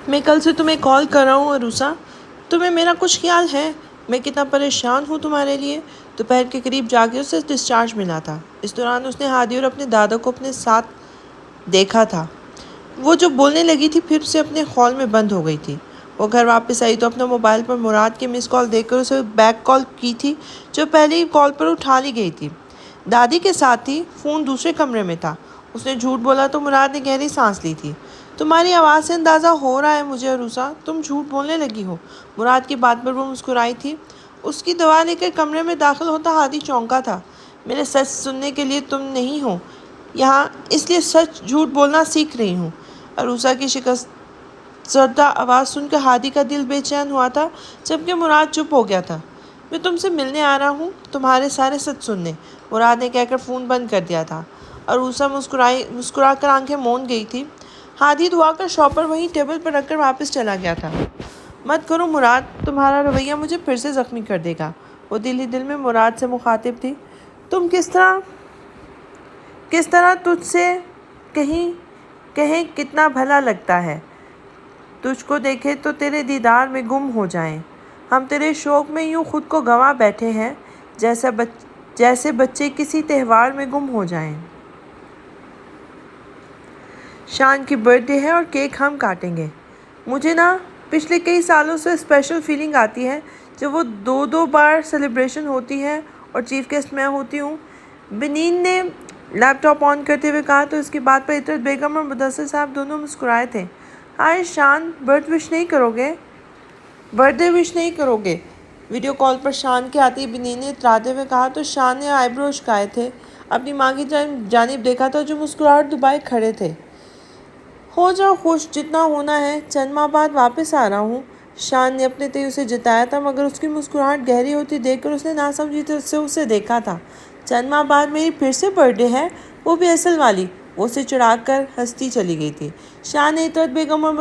میں کل سے تمہیں کال کر رہا ہوں عروسا، تمہیں میرا کچھ خیال ہے؟ میں کتنا پریشان ہوں تمہارے لیے۔ دوپہر کے قریب جا کے اسے ڈسچارج ملا تھا۔ اس دوران اس نے ہادی اور اپنے دادا کو اپنے ساتھ دیکھا تھا۔ وہ جو بولنے لگی تھی پھر سے اپنے خول میں بند ہو گئی تھی۔ وہ گھر واپس آئی تو اپنا موبائل پر مراد کی مس کال دیکھ کر اسے بیک کال کی تھی جو پہلے ہی کال پر اٹھا لی گئی تھی۔ دادی کے ساتھ تھی، فون دوسرے کمرے میں تھا۔ اس نے جھوٹ بولا تو مراد نے گہری سانس لی تھی۔ تمہاری آواز سے اندازہ ہو رہا ہے مجھے عروسا، تم جھوٹ بولنے لگی ہو۔ مراد کی بات پر وہ مسکرائی تھی۔ اس کی دوا لے کر کمرے میں داخل ہوتا ہادی چونکا تھا۔ میرے سچ سننے کے لیے تم نہیں ہو یہاں، اس لیے سچ جھوٹ بولنا سیکھ رہی ہوں۔ عروسا کی شکست زدہ آواز سن کر ہادی کا دل بے چین ہوا تھا، جبکہ مراد چپ ہو گیا تھا۔ میں تم سے ملنے آ رہا ہوں، تمہارے سارے سچ سننے، مراد نے کہہ کر فون بند کر دیا تھا۔ عروسا مسکرا کر آنکھیں موند گئی تھی۔ ہادی دعا کر شاپر وہیں ٹیبل پر رکھ کر واپس چلا گیا تھا۔ مت کرو مراد، تمہارا رویہ مجھے پھر سے زخمی کر دے گا۔ وہ دل ہی دل میں مراد سے مخاطب تھی۔ تم کس طرح تجھ سے کہیں کتنا بھلا لگتا ہے، تجھ کو دیکھے تو تیرے دیدار میں گم ہو جائیں۔ ہم تیرے شوق میں یوں خود کو گنوا بیٹھے ہیں جیسے بچے کسی تہوار میں گم ہو جائیں۔ شان کی برتھ ڈے ہے اور کیک ہم کاٹیں گے۔ مجھے پچھلے کئی سالوں سے اسپیشل فیلنگ آتی ہے جب وہ دو بار سیلیبریشن ہوتی ہے اور چیف گیسٹ میں ہوتی ہوں۔ بنین نے لیپ ٹاپ آن کرتے ہوئے کہا تو اس کی بات پر عطرت بیگم اور مدثر صاحب دونوں مسکرائے تھے۔ ہائے شان، برتھ ڈے وش نہیں کرو گے؟ ویڈیو کال پر شان کے آتے ہی بنین نے اتراتے ہوئے کہا تو شان نے آئی برو اچکائے تھے، اپنی ماں کی جانب دیکھا تھا جو مسکراہٹ دبائے کھڑے تھے۔ ہو جاؤ خوش، جتنا ہونا ہے، چند ماہ بعد واپس آ رہا ہوں۔ شان نے اپنے تئیں اسے جتایا تھا، مگر اس کی مسکراہٹ گہری ہوتی دیکھ کر اس نے ناسمجھی سے اسے دیکھا تھا۔ چند ماہ بعد میری پھر سے برتھ ڈے ہے، وہ بھی اصل والی۔ وہ اسے چڑھا کر ہنستی چلی گئی تھی۔ شان نے عطرت بیگم اور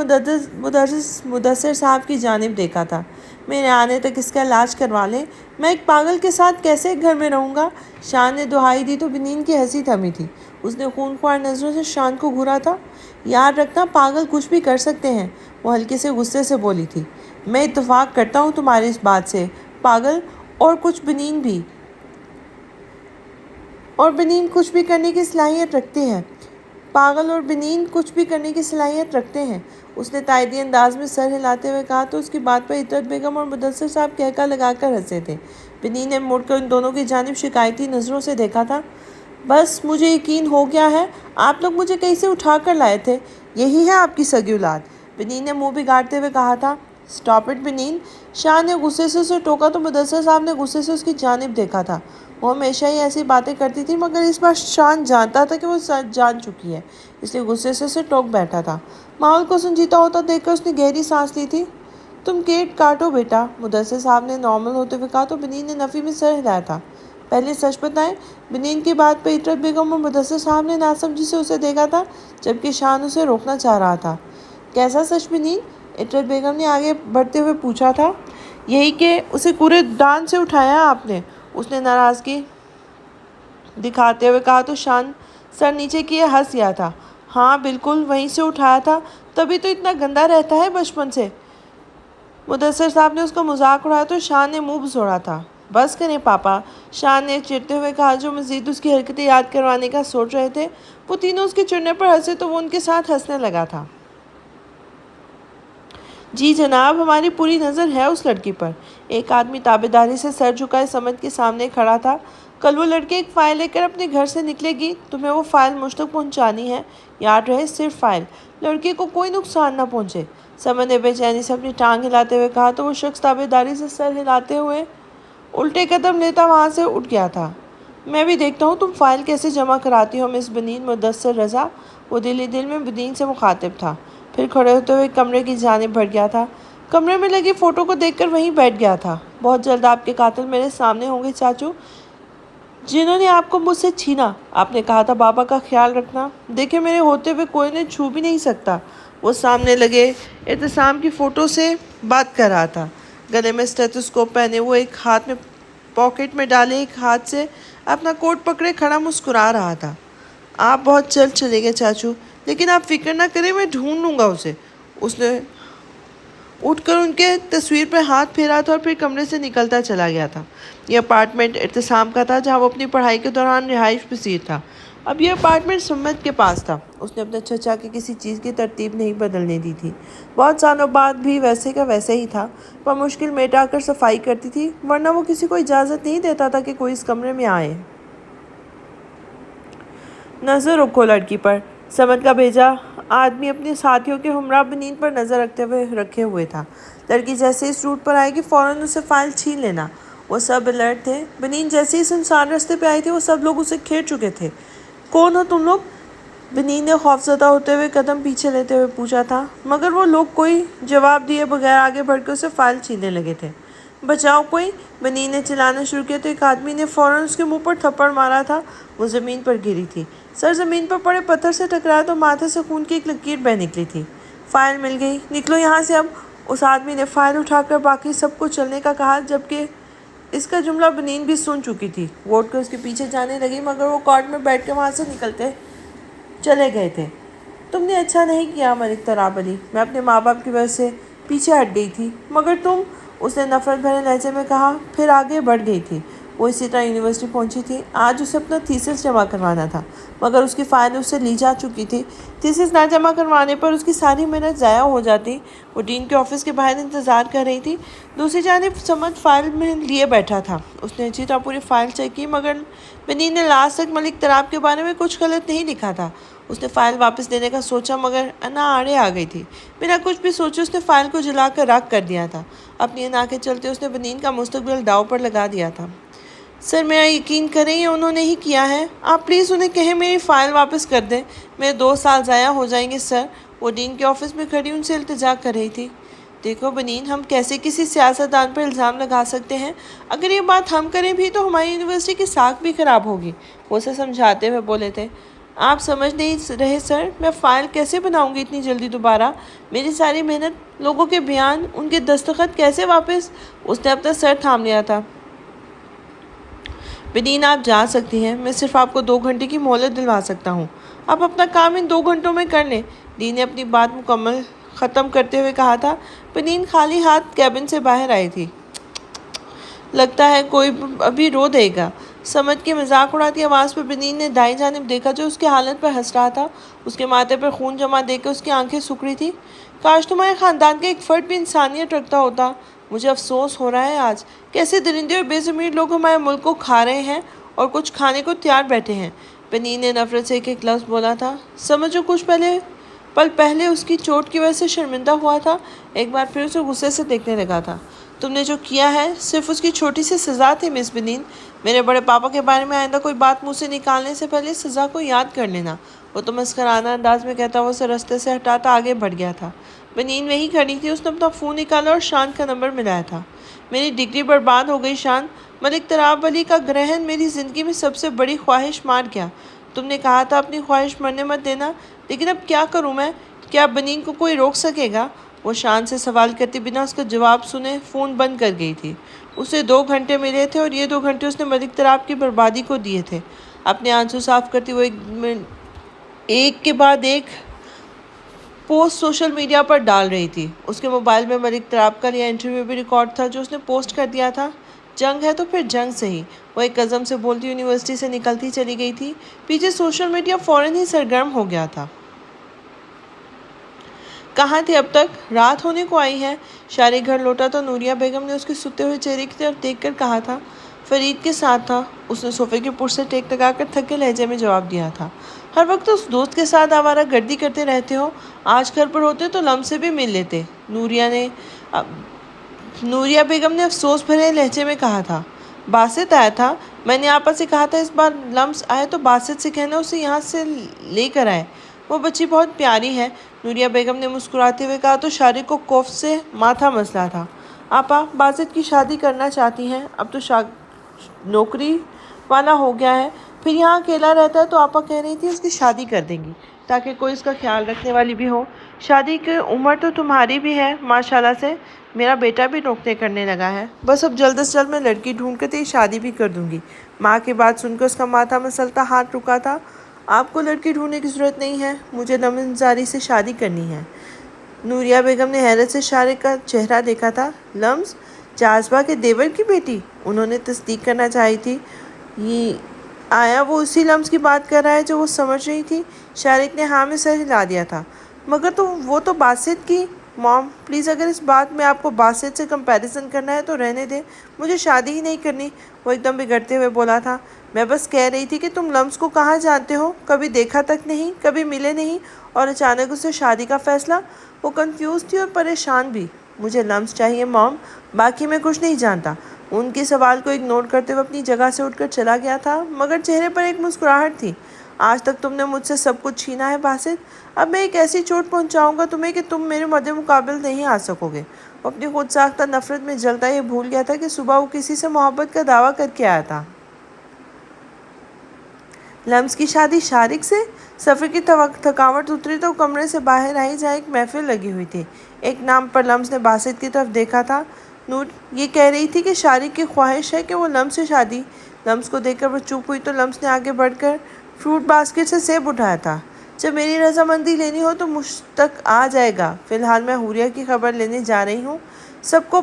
مدثر صاحب کی جانب دیکھا تھا۔ میرے آنے تک اس کا علاج کروا لیں، میں ایک پاگل کے ساتھ کیسے ایک گھر میں رہوں گا؟ شان نے دہائی دی تو بنین کی ہنسی تھمی تھی۔ اس نے خونخوار نظروں سے شان کو گھورا تھا۔ یاد رکھنا، پاگل کچھ بھی کر سکتے ہیں، وہ ہلکے سے غصے سے بولی تھی۔ میں اتفاق کرتا ہوں تمہاری اس بات سے، پاگل اور بنین کچھ بھی کرنے کی صلاحیت رکھتے ہیں۔ پاگل اور بنین کچھ بھی کرنے کی صلاحیت رکھتے ہیں، اس نے تائیدی انداز میں سر ہلاتے ہوئے کہا تو اس کی بات پر عطرت بیگم اور مدثر صاحب کہکا لگا کر ہنسے تھے۔ بنین نے مڑ کر ان دونوں کی جانب شکایتی نظروں سے دیکھا تھا۔ بس مجھے یقین ہو گیا ہے، آپ لوگ مجھے کہیں سے اٹھا کر لائے تھے، یہی ہے آپ کی سگی اولاد، بنین نے منہ بگاڑتے ہوئے کہا تھا۔ اسٹاپ اٹ بنین، شان نے غصے سے اسے ٹوکا تو مدثر صاحب نے غصے سے اس کی جانب دیکھا تھا۔ وہ ہمیشہ ہی ایسی باتیں کرتی تھی، مگر اس بار شان جانتا تھا کہ وہ سچ جان چکی ہے، اس لیے غصے سے اسے ٹوک بیٹھا تھا۔ ماحول کو سنجیدہ ہوتا دیکھ کر اس نے گہری سانس لی تھی۔ تم کیک کاٹو بیٹا، مدثر صاحب نے نارمل ہوتے ہوئے کہا تو بنین نے نفی میں سر ہلایا تھا۔ پہلے سچ بتائیں، بنین کی بات پہ عطرت بیگم اور مدثر صاحب نے ناسمجھی سے اسے دیکھا تھا، جبکہ شان اسے روکنا چاہ رہا تھا۔ کیسا سچ بنین؟ عطرت بیگم نے آگے بڑھتے ہوئے پوچھا تھا۔ یہی کہ اسے کوڑے دان سے اٹھایا آپ نے، اس نے ناراضگی دکھاتے ہوئے کہا تو شان سر نیچے کیے ہنس گیا تھا۔ ہاں بالکل وہیں سے اٹھایا تھا، تبھی تو اتنا گندا رہتا ہے بچپن سے۔ مدثر صاحب نے اس کا مذاق اڑایا تو شان نے منہ بسوڑا تھا۔ بس کریں پاپا، شان نے چڑھتے ہوئے کہا جو مزید اس کی حرکتیں یاد کروانے کا سوچ رہے تھے۔ وہ تینوں اس کے چڑھنے پر ہنسے تو وہ ان کے ساتھ ہنسنے لگا تھا۔ جی جناب، ہماری پوری نظر ہے اس لڑکی پر۔ ایک آدمی تابعداری سے سر جھکائے سمت کے سامنے کھڑا تھا۔ کل وہ لڑکی ایک فائل لے کر اپنے گھر سے نکلے گی، تمہیں وہ فائل مجھ تک پہنچانی ہے، یاد رہے صرف فائل، لڑکی کو کوئی نقصان نہ پہنچے۔ سمت نے بے چینی سے اپنی ٹانگ ہلاتے ہوئے کہا تو وہ شخص تابعداری سے سر ہلاتے ہوئے الٹے قدم لیتا وہاں سے اٹھ گیا تھا۔ میں بھی دیکھتا ہوں تم فائل کیسے جمع کراتی ہو مس بنین مدثر رضا، وہ دل ہی دل میں بنین سے مخاطب تھا، پھر کھڑے ہوتے ہوئے کمرے کی جانب بڑھ گیا تھا۔ کمرے میں لگی فوٹو کو دیکھ کر وہیں بیٹھ گیا تھا۔ بہت جلد آپ کے قاتل میرے سامنے ہوں گے چاچو، جنہوں نے آپ کو مجھ سے چھینا۔ آپ نے کہا تھا بابا کا خیال رکھنا، دیکھیں میرے ہوتے ہوئے کوئی انہیں چھو بھی نہیں سکتا۔ وہ سامنے لگے اعتصام کی فوٹو سے بات کر رہا تھا، گلے میں اسٹیتھوسکوپ پہنے وہ ایک ہاتھ میں پاکٹ میں ڈالے ایک ہاتھ سے اپنا کوٹ پکڑے کھڑا مسکرا رہا تھا۔ آپ بہت جلد چلے گئے چاچو، لیکن آپ فکر نہ کریں، میں ڈھونڈ لوں گا اسے، اس نے اٹھ کر ان کے تصویر پہ ہاتھ پھیرا تھا اور پھر کمرے سے نکلتا چلا گیا تھا۔ یہ اپارٹمنٹ ارتسام کا تھا جہاں وہ اپنی پڑھائی کے دوران رہائش پذیر تھا۔ اب یہ اپارٹمنٹ سمت کے پاس تھا۔ اس نے اپنے چچا کی کسی چیز کی ترتیب نہیں بدلنے دی تھی۔ بہت سالوں بعد بھی ویسے کا ویسے ہی تھا۔ وہ مشکل میٹ آ کر صفائی کرتی تھی، ورنہ وہ کسی کو اجازت نہیں دیتا تھا کہ کوئی اس کمرے میں آئے۔ نظر رکھو لڑکی پر۔ سمت کا بھیجا آدمی اپنے ساتھیوں کے ہمراہ بنین پر نظر رکھے ہوئے تھا۔ لڑکی جیسے اس روٹ پر آئے گی فوراً اسے فائل چھین لینا۔ وہ سب الرٹ تھے۔ بنین جیسے ہی سنسان رستے پہ آئی تھی وہ سب لوگ اسے گھیر چکے تھے۔ کون ہو تم لوگ؟ بنین نے خوفزدہ ہوتے ہوئے قدم پیچھے لیتے ہوئے پوچھا تھا، مگر وہ لوگ کوئی جواب دیے بغیر آگے بڑھ کے اسے فائل چھیننے لگے تھے۔ بچاؤ کوئی! بنین نے چلانا شروع کیا تو ایک آدمی نے فوراً اس کے منہ پر تھپڑ مارا تھا۔ وہ زمین پر گری تھی۔ سر زمین پر پڑے پتھر سے ٹکرایا تو ماتھے سے خون کی ایک لکیر بہہ نکلی تھی۔ فائل مل گئی، نکلو یہاں سے اب۔ اس آدمی نے فائل اٹھا کر باقی سب کو چلنے کا کہا، جبکہ اس کا جملہ بنین بھی سن چکی تھی۔ وہ اٹھ کر اس کے پیچھے جانے لگی، مگر وہ کارٹ میں بیٹھ کے وہاں سے نکلتے چلے گئے تھے۔ تم نے اچھا نہیں کیا ملک تراب علی، میں اپنے ماں باپ کی وجہ سے پیچھے ہٹ گئی تھی، مگر تم، اس نے نفرت بھرے لہجے میں کہا، پھر آگے بڑھ گئی تھی۔ وہ اسی طرح یونیورسٹی پہنچی تھی۔ آج اسے اپنا تھیسس جمع کروانا تھا، مگر اس کی فائل اس سے لی جا چکی تھی۔ تھیسس نہ جمع کروانے پر اس کی ساری محنت ضائع ہو جاتی۔ وہ ڈین کے آفس کے باہر انتظار کر رہی تھی۔ دوسری جانب سمت فائل میں لیے بیٹھا تھا۔ اس نے اچھی طرح پوری فائل چیک کی، مگر بنین نے لاسٹ تک ملک تراب کے بارے میں کچھ غلط نہیں لکھا تھا۔ اس نے فائل واپس دینے کا سوچا، مگر انا آڑے آ گئی تھی۔ بنا کچھ بھی سوچے اس نے فائل کو جلا کر راکھ کر دیا تھا۔ اپنی انا کے چلتے اس نے بنین کا مستقبل داؤ پر لگا دیا تھا۔ سر میرا یقین کریں یہ انہوں نے ہی کیا ہے۔ آپ پلیز انہیں کہیں میری فائل واپس کر دیں، میرے 2 سال ضائع ہو جائیں گے سر۔ وہ ڈین کے آفس میں کھڑی ان سے التجا کر رہی تھی۔ دیکھو بنین، ہم کیسے کسی سیاستدان پر الزام لگا سکتے ہیں؟ اگر یہ بات ہم کریں بھی تو ہماری یونیورسٹی کی ساکھ بھی خراب ہوگی۔ وہ اسے سمجھاتے ہوئے بولے تھے۔ آپ سمجھ نہیں رہے سر، میں فائل کیسے بناؤں گی اتنی جلدی دوبارہ؟ میری ساری محنت، لوگوں کے بیان، ان کے دستخط کیسے واپس؟ اس نے اپنا سر تھام لیا تھا۔ بنین آپ جا سکتی ہیں، میں صرف آپ کو 2 گھنٹے کی مہلت دلوا سکتا ہوں۔ آپ اپنا کام ان 2 گھنٹوں میں کر لیں۔ ڈین نے اپنی بات مکمل ختم کرتے ہوئے کہا تھا۔ بنین خالی ہاتھ کیبن سے باہر آئی تھی۔ لگتا ہے کوئی ابھی رو دے گا۔ سمت کی مذاق اڑاتی آواز پر بنین نے دائیں جانب دیکھا جو اس کی حالت پر ہنس رہا تھا۔ اس کے ماتھے پر خون جمع دیکھ کر اس کی آنکھیں سوکھ رہی تھی۔ کاش تمہارے خاندان کا ایک فرد بھی انسانیت رکھتا ہوتا۔ مجھے افسوس ہو رہا ہے آج، کیسے درندے اور بے ضمیر لوگ ہمارے ملک کو کھا رہے ہیں اور کچھ کھانے کو تیار بیٹھے ہیں۔ بنین نے نفرت سے ایک لفظ بولا تھا۔ سمجھ جو کچھ پل پہلے اس کی چوٹ کی وجہ سے شرمندہ ہوا تھا، ایک بار پھر اسے غصے سے دیکھنے لگا تھا۔ تم نے جو کیا ہے صرف اس کی چھوٹی سی سزا تھی مس بنین۔ میرے بڑے پاپا کے بارے میں آئندہ کوئی بات منہ سے نکالنے سے پہلے سزا کو یاد کر لینا۔ وہ تو مسخرانہ انداز میں کہتا ہوا اسے رستے سے ہٹاتا آگے بڑھ گیا تھا۔ بنین وہیں کھڑی تھی۔ اس نے اپنا فون نکالا اور شان کا نمبر ملایا تھا۔ میری ڈگری برباد ہو گئی شان۔ ملک تراب علی کا گرہن میری زندگی میں سب سے بڑی خواہش مار گیا۔ تم نے کہا تھا اپنی خواہش مرنے مت دینا، لیکن اب کیا کروں میں؟ کیا بنین کو کوئی روک سکے گا؟ وہ شان سے سوال کرتی بنا اس کا جواب سنے فون بند کر گئی تھی۔ اسے 2 گھنٹے ملے تھے اور یہ 2 گھنٹے اس نے ملک تراب کی بربادی کو دیے تھے۔ اپنے آنسو صاف کرتی وہ ایک کے بعد ایک پوسٹ سوشل میڈیا پر ڈال رہی تھی۔ اس کے موبائل میں ملک تراب کا یہ انٹرویو بھی ریکارڈ تھا جو اس نے پوسٹ کر دیا تھا۔ جنگ ہے تو پھر جنگ صحیح، وہ ایک قدم سے بولتی یونیورسٹی سے نکلتی چلی گئی تھی۔ پیچھے سوشل میڈیا فوراً ہی سرگرم ہو گیا تھا۔ کہاں تھے اب تک؟ رات ہونے کو آئی ہے۔ شارق گھر لوٹا تو نوریہ بیگم نے اس کے سوتے ہوئے چہرے کی طرف دیکھ کر کہا تھا۔ فرید کے ساتھ تھا، اس نے صوفے کے پشت سے ٹیک لگا کر تھکے لہجے میں جواب دیا تھا۔ ہر وقت اس دوست کے ساتھ آوارہ گردی کرتے رہتے ہو، آج گھر پر ہوتے تو لمح سے بھی مل لیتے، نوریہ بیگم نے افسوس بھرے لہجے میں کہا تھا۔ باسط آیا تھا، میں نے آپا سے کہا تھا اس بار لمس آئے تو باسط سے کہنا اسے یہاں سے لے کر آئے، وہ بچی بہت پیاری ہے۔ نوریہ بیگم نے مسکراتے ہوئے کہا تو شارق کو خوف سے ماتھا مسلا تھا۔ آپا باسط کی شادی کرنا چاہتی ہیں، اب تو نوکری والا ہو گیا ہے، پھر یہاں اکیلا رہتا ہے تو آپا کہہ رہی تھی اس کی شادی کر دیں گی تاکہ کوئی اس کا خیال رکھنے والی بھی ہو۔ شادی کی عمر تو تمہاری بھی ہے ماشاءاللہ سے، میرا بیٹا بھی نوکری کرنے لگا ہے، بس اب جلد از جلد میں لڑکی ڈھونڈ کر تیری شادی بھی کر دوں گی۔ ماں کی بات سن کر اس کا ماتھا مسلتا ہاتھ رکا تھا۔ آپ کو لڑکی ڈھونڈنے کی ضرورت نہیں ہے، مجھے لمن زاری سے شادی کرنی ہے۔ نوریہ بیگم نے حیرت سے شارق کا چہرہ دیکھا تھا۔ لمز؟ جازبہ کے دیور کی بیٹی؟ انہوں نے تصدیق کرنا چاہی تھی۔ آیا وہ اسی لمز کی بات کر رہا ہے جو وہ سمجھ رہی تھی؟ شارق نے ہاں میں سر ہلا دیا تھا۔ مگر وہ تو باسط کی۔ مام پلیز، اگر اس بات میں آپ کو باسط سے کمپیریزن کرنا ہے تو رہنے دیں، مجھے شادی ہی نہیں کرنی، وہ ایک دم بگڑتے ہوئے بولا تھا۔ میں بس کہہ رہی تھی کہ تم لمز کو کہاں جانتے ہو، کبھی دیکھا تک نہیں، کبھی ملے نہیں، اور اچانک اس سے شادی کا فیصلہ۔ وہ کنفیوز تھی اور پریشان بھی۔ مجھے لمز چاہیے مام، باقی میں کچھ نہیں جانتا۔ ان کے سوال کو اگنور کرتے ہوئے اپنی جگہ سے اٹھ کر چلا گیا تھا، مگر چہرے پر ایک مسکراہٹ تھی۔ آج تک تم نے مجھ سے سب کچھ چھینا ہے باسط، اب میں ایک ایسی چوٹ پہنچاؤں گا تمہیں کہ تم میرے مد مقابل نہیں آ سکو گے۔ وہ اپنی خود ساختہ نفرت میں جلتا یہ بھول گیا تھا کہ صبح وہ کسی سے محبت کا دعویٰ کر کے آیا تھا۔ لمز کی شادی شارق سے؟ سفر کی تھکاوٹ اتری تو کمرے سے باہر آئی جہاں ایک محفل لگی ہوئی تھی۔ ایک نام پر لمز نے باسط کی طرف دیکھا تھا۔ نور یہ کہہ رہی تھی کہ شارق کی خواہش ہے کہ وہ لمز سے شادی۔ لمز کو دیکھ کر وہ چپ ہوئی تو لمز نے آگے بڑھ کر فروٹ باسکٹ سے سیب اٹھایا تھا۔ جب میری رضامندی لینی ہو تو مجھ تک آ جائے گا، فی الحال میں حوریہ کی خبر لینے جا رہی ہوں۔ سب کو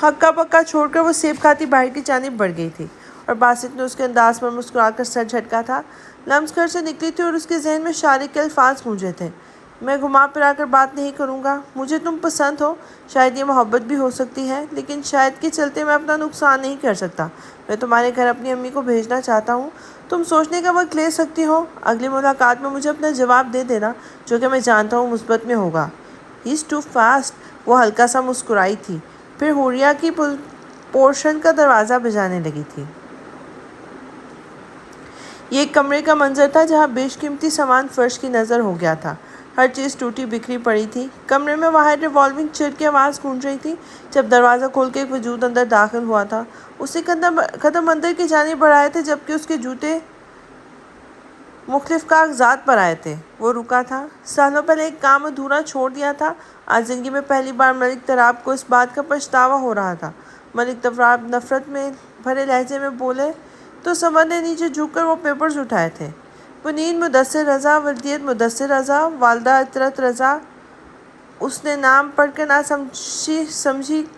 ہکا پکا چھوڑ کر وہ سیب کھاتی باہر کی جانب بڑھ گئی تھی، اور باسط نے اس کے انداز پر مسکرا کر سر جھٹکا تھا۔ لمز گھر سے نکلی تھی اور اس کے ذہن میں شارق کے الفاظ گونجے تھے۔ میں گھما پھرا کر بات نہیں کروں گا، مجھے تم پسند ہو، شاید یہ محبت بھی ہو سکتی ہے، لیکن شاید کے چلتے میں اپنا نقصان نہیں کر سکتا۔ میں تمہارے گھر اپنی امی کو بھیجنا چاہتا ہوں، تم سوچنے کا وقت لے سکتی ہو، اگلی ملاقات میں مجھے اپنا جواب دے دینا، جو کہ میں جانتا ہوں مثبت میں ہوگا۔ ہی از ٹو فاسٹ، وہ ہلکا سا مسکرائی تھی، پھر حوریہ کی پورشن کا دروازہ بجانے لگی تھی۔ یہ ایک کمرے کا منظر تھا جہاں بیش قیمتی سامان فرش کی نظر ہو گیا تھا۔ ہر چیز ٹوٹی بکھری پڑی تھی۔ کمرے میں باہر ریوالونگ چیئر کی آواز گونج رہی تھی۔ جب دروازہ کھول کے ایک وجود اندر داخل ہوا تھا، اس نے قدم اندر کی جانب بڑھائے تھے جبکہ اس کے جوتے مختلف کاغذات پر آئے تھے۔ وہ رکا تھا۔ سالوں پہلے ایک کام ادھورا چھوڑ دیا تھا۔ آج زندگی میں پہلی بار ملک تراب کو اس بات کا پچھتاوا ہو رہا تھا۔ ملک تراب نفرت میں بھرے لہجے میں بولے تو سمر نے نیچے جھک کر وہ پیپرز اٹھائے تھے۔ بنین مدثر رضا، ولدیت مدثر رضا، والدہ عطرت رضا۔ اس نے نام پڑھ کر نہ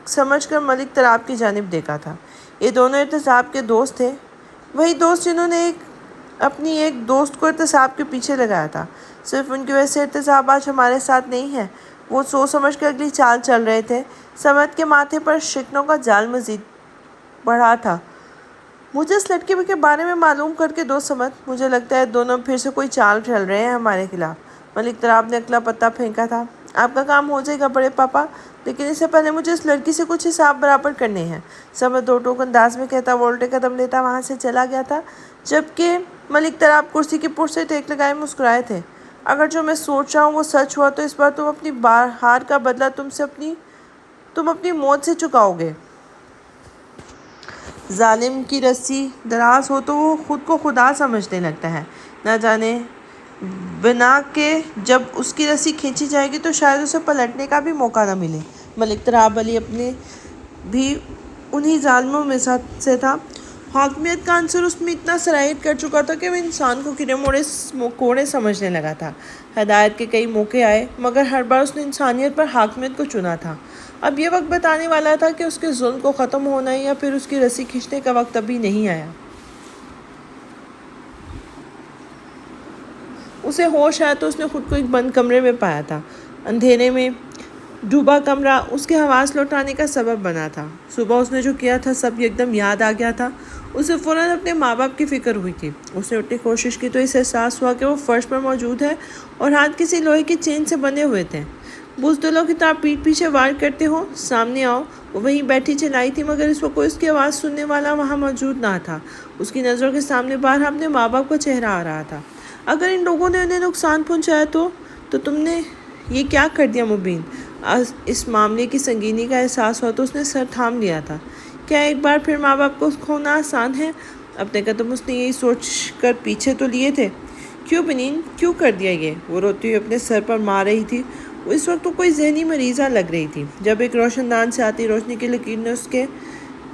سمجھ کر ملک تراب کی جانب دیکھا تھا۔ یہ دونوں احتساب کے دوست تھے، وہی دوست جنہوں نے اپنی ایک دوست کو احتساب کے پیچھے لگایا تھا۔ صرف ان کی وجہ سے احتساب آج ہمارے ساتھ نہیں ہے۔ وہ سوچ سمجھ کر اگلی چال چل رہے تھے۔ سمت کے ماتھے پر شکنوں کا جال مزید بڑھا تھا۔ مجھے اس لڑکے کے بارے میں معلوم کر کے دو سمت، مجھے لگتا ہے دونوں پھر سے کوئی چال چل رہے ہیں ہمارے خلاف۔ ملک تراب نے اگلا پتا پھینکا تھا۔ آپ کا کام ہو جائے گا بڑے پاپا، لیکن اس سے پہلے مجھے اس لڑکی سے کچھ حساب برابر کرنے ہیں۔ سمت دو ٹوک انداز میں کہتا وہ الٹے قدم لیتا وہاں سے چلا گیا تھا، جبکہ ملک تراب کرسی کی پشت سے ٹیک لگائے مسکرائے تھے۔ اگر جو میں سوچ رہا ہوں وہ سچ ہوا تو اس بار تم اپنی ہار کا بدلہ تم اپنی موت سے چکاؤ گے۔ ظالم کی رسی دراز ہو تو وہ خود کو خدا سمجھنے لگتا ہے، نہ جانے بنا کہ جب اس کی رسی کھینچی جائے گی تو شاید اسے پلٹنے کا بھی موقع نہ ملے۔ ملک تراب علی اپنے بھی انہی ظالموں میں سے تھا۔ حاکمیت کا عنصر اس میں اتنا سرایت کر چکا تھا کہ وہ انسان کو کیڑے کوڑے سمجھنے لگا تھا۔ ہدایت کے کئی موقع آئے، مگر ہر بار اس نے انسانیت پر حاکمیت کو چنا تھا۔ اب یہ وقت بتانے والا تھا کہ اس کے ظلم کو ختم ہونا ہے یا پھر اس کی رسی کھینچنے کا وقت ابھی نہیں آیا۔ اسے ہوش آیا تو اس نے خود کو ایک بند کمرے میں پایا تھا۔ اندھیرے میں ڈوبا کمرہ اس کے حواس لوٹانے کا سبب بنا تھا۔ صبح اس نے جو کیا تھا سب ایک دم یاد آ گیا تھا۔ اسے فوراً اپنے ماں باپ کی فکر ہوئی تھی۔ اس نے اٹھنے کی کوشش کی تو اسے احساس ہوا کہ وہ فرش پر موجود ہے اور ہاتھ کسی لوہے کی چین سے بندھے ہوئے تھے۔ بزدلوں کی طرح پیٹھ پیچھے وار کرتے ہو، سامنے آؤ۔ وہ وہیں بیٹھی چلائی تھی، مگر اس وقت کوئی اس کی آواز سننے والا وہاں موجود نہ تھا۔ اس کی نظروں کے سامنے بارہا اپنے ماں باپ کا چہرہ آ رہا تھا۔ اگر ان لوگوں نے انہیں نقصان پہنچایا تو تم نے یہ کیا کر دیا مبین؟ اس معاملے کی سنگینی کا احساس ہوا تو اس نے سر تھام لیا تھا۔ کیا ایک بار پھر ماں باپ کو کھونا آسان ہے؟ اپنے قدم اس نے یہی سوچ کر پیچھے تو لیے تھے۔ کیوں بنین، کیوں کر دیا یہ؟ وہ روتی ہوئی اپنے سر پر مار رہی تھی۔ اس وقت وہ کوئی ذہنی مریضہ لگ رہی تھی، جب ایک روشن دان سے آتی روشنی کی لکیر نے اس کے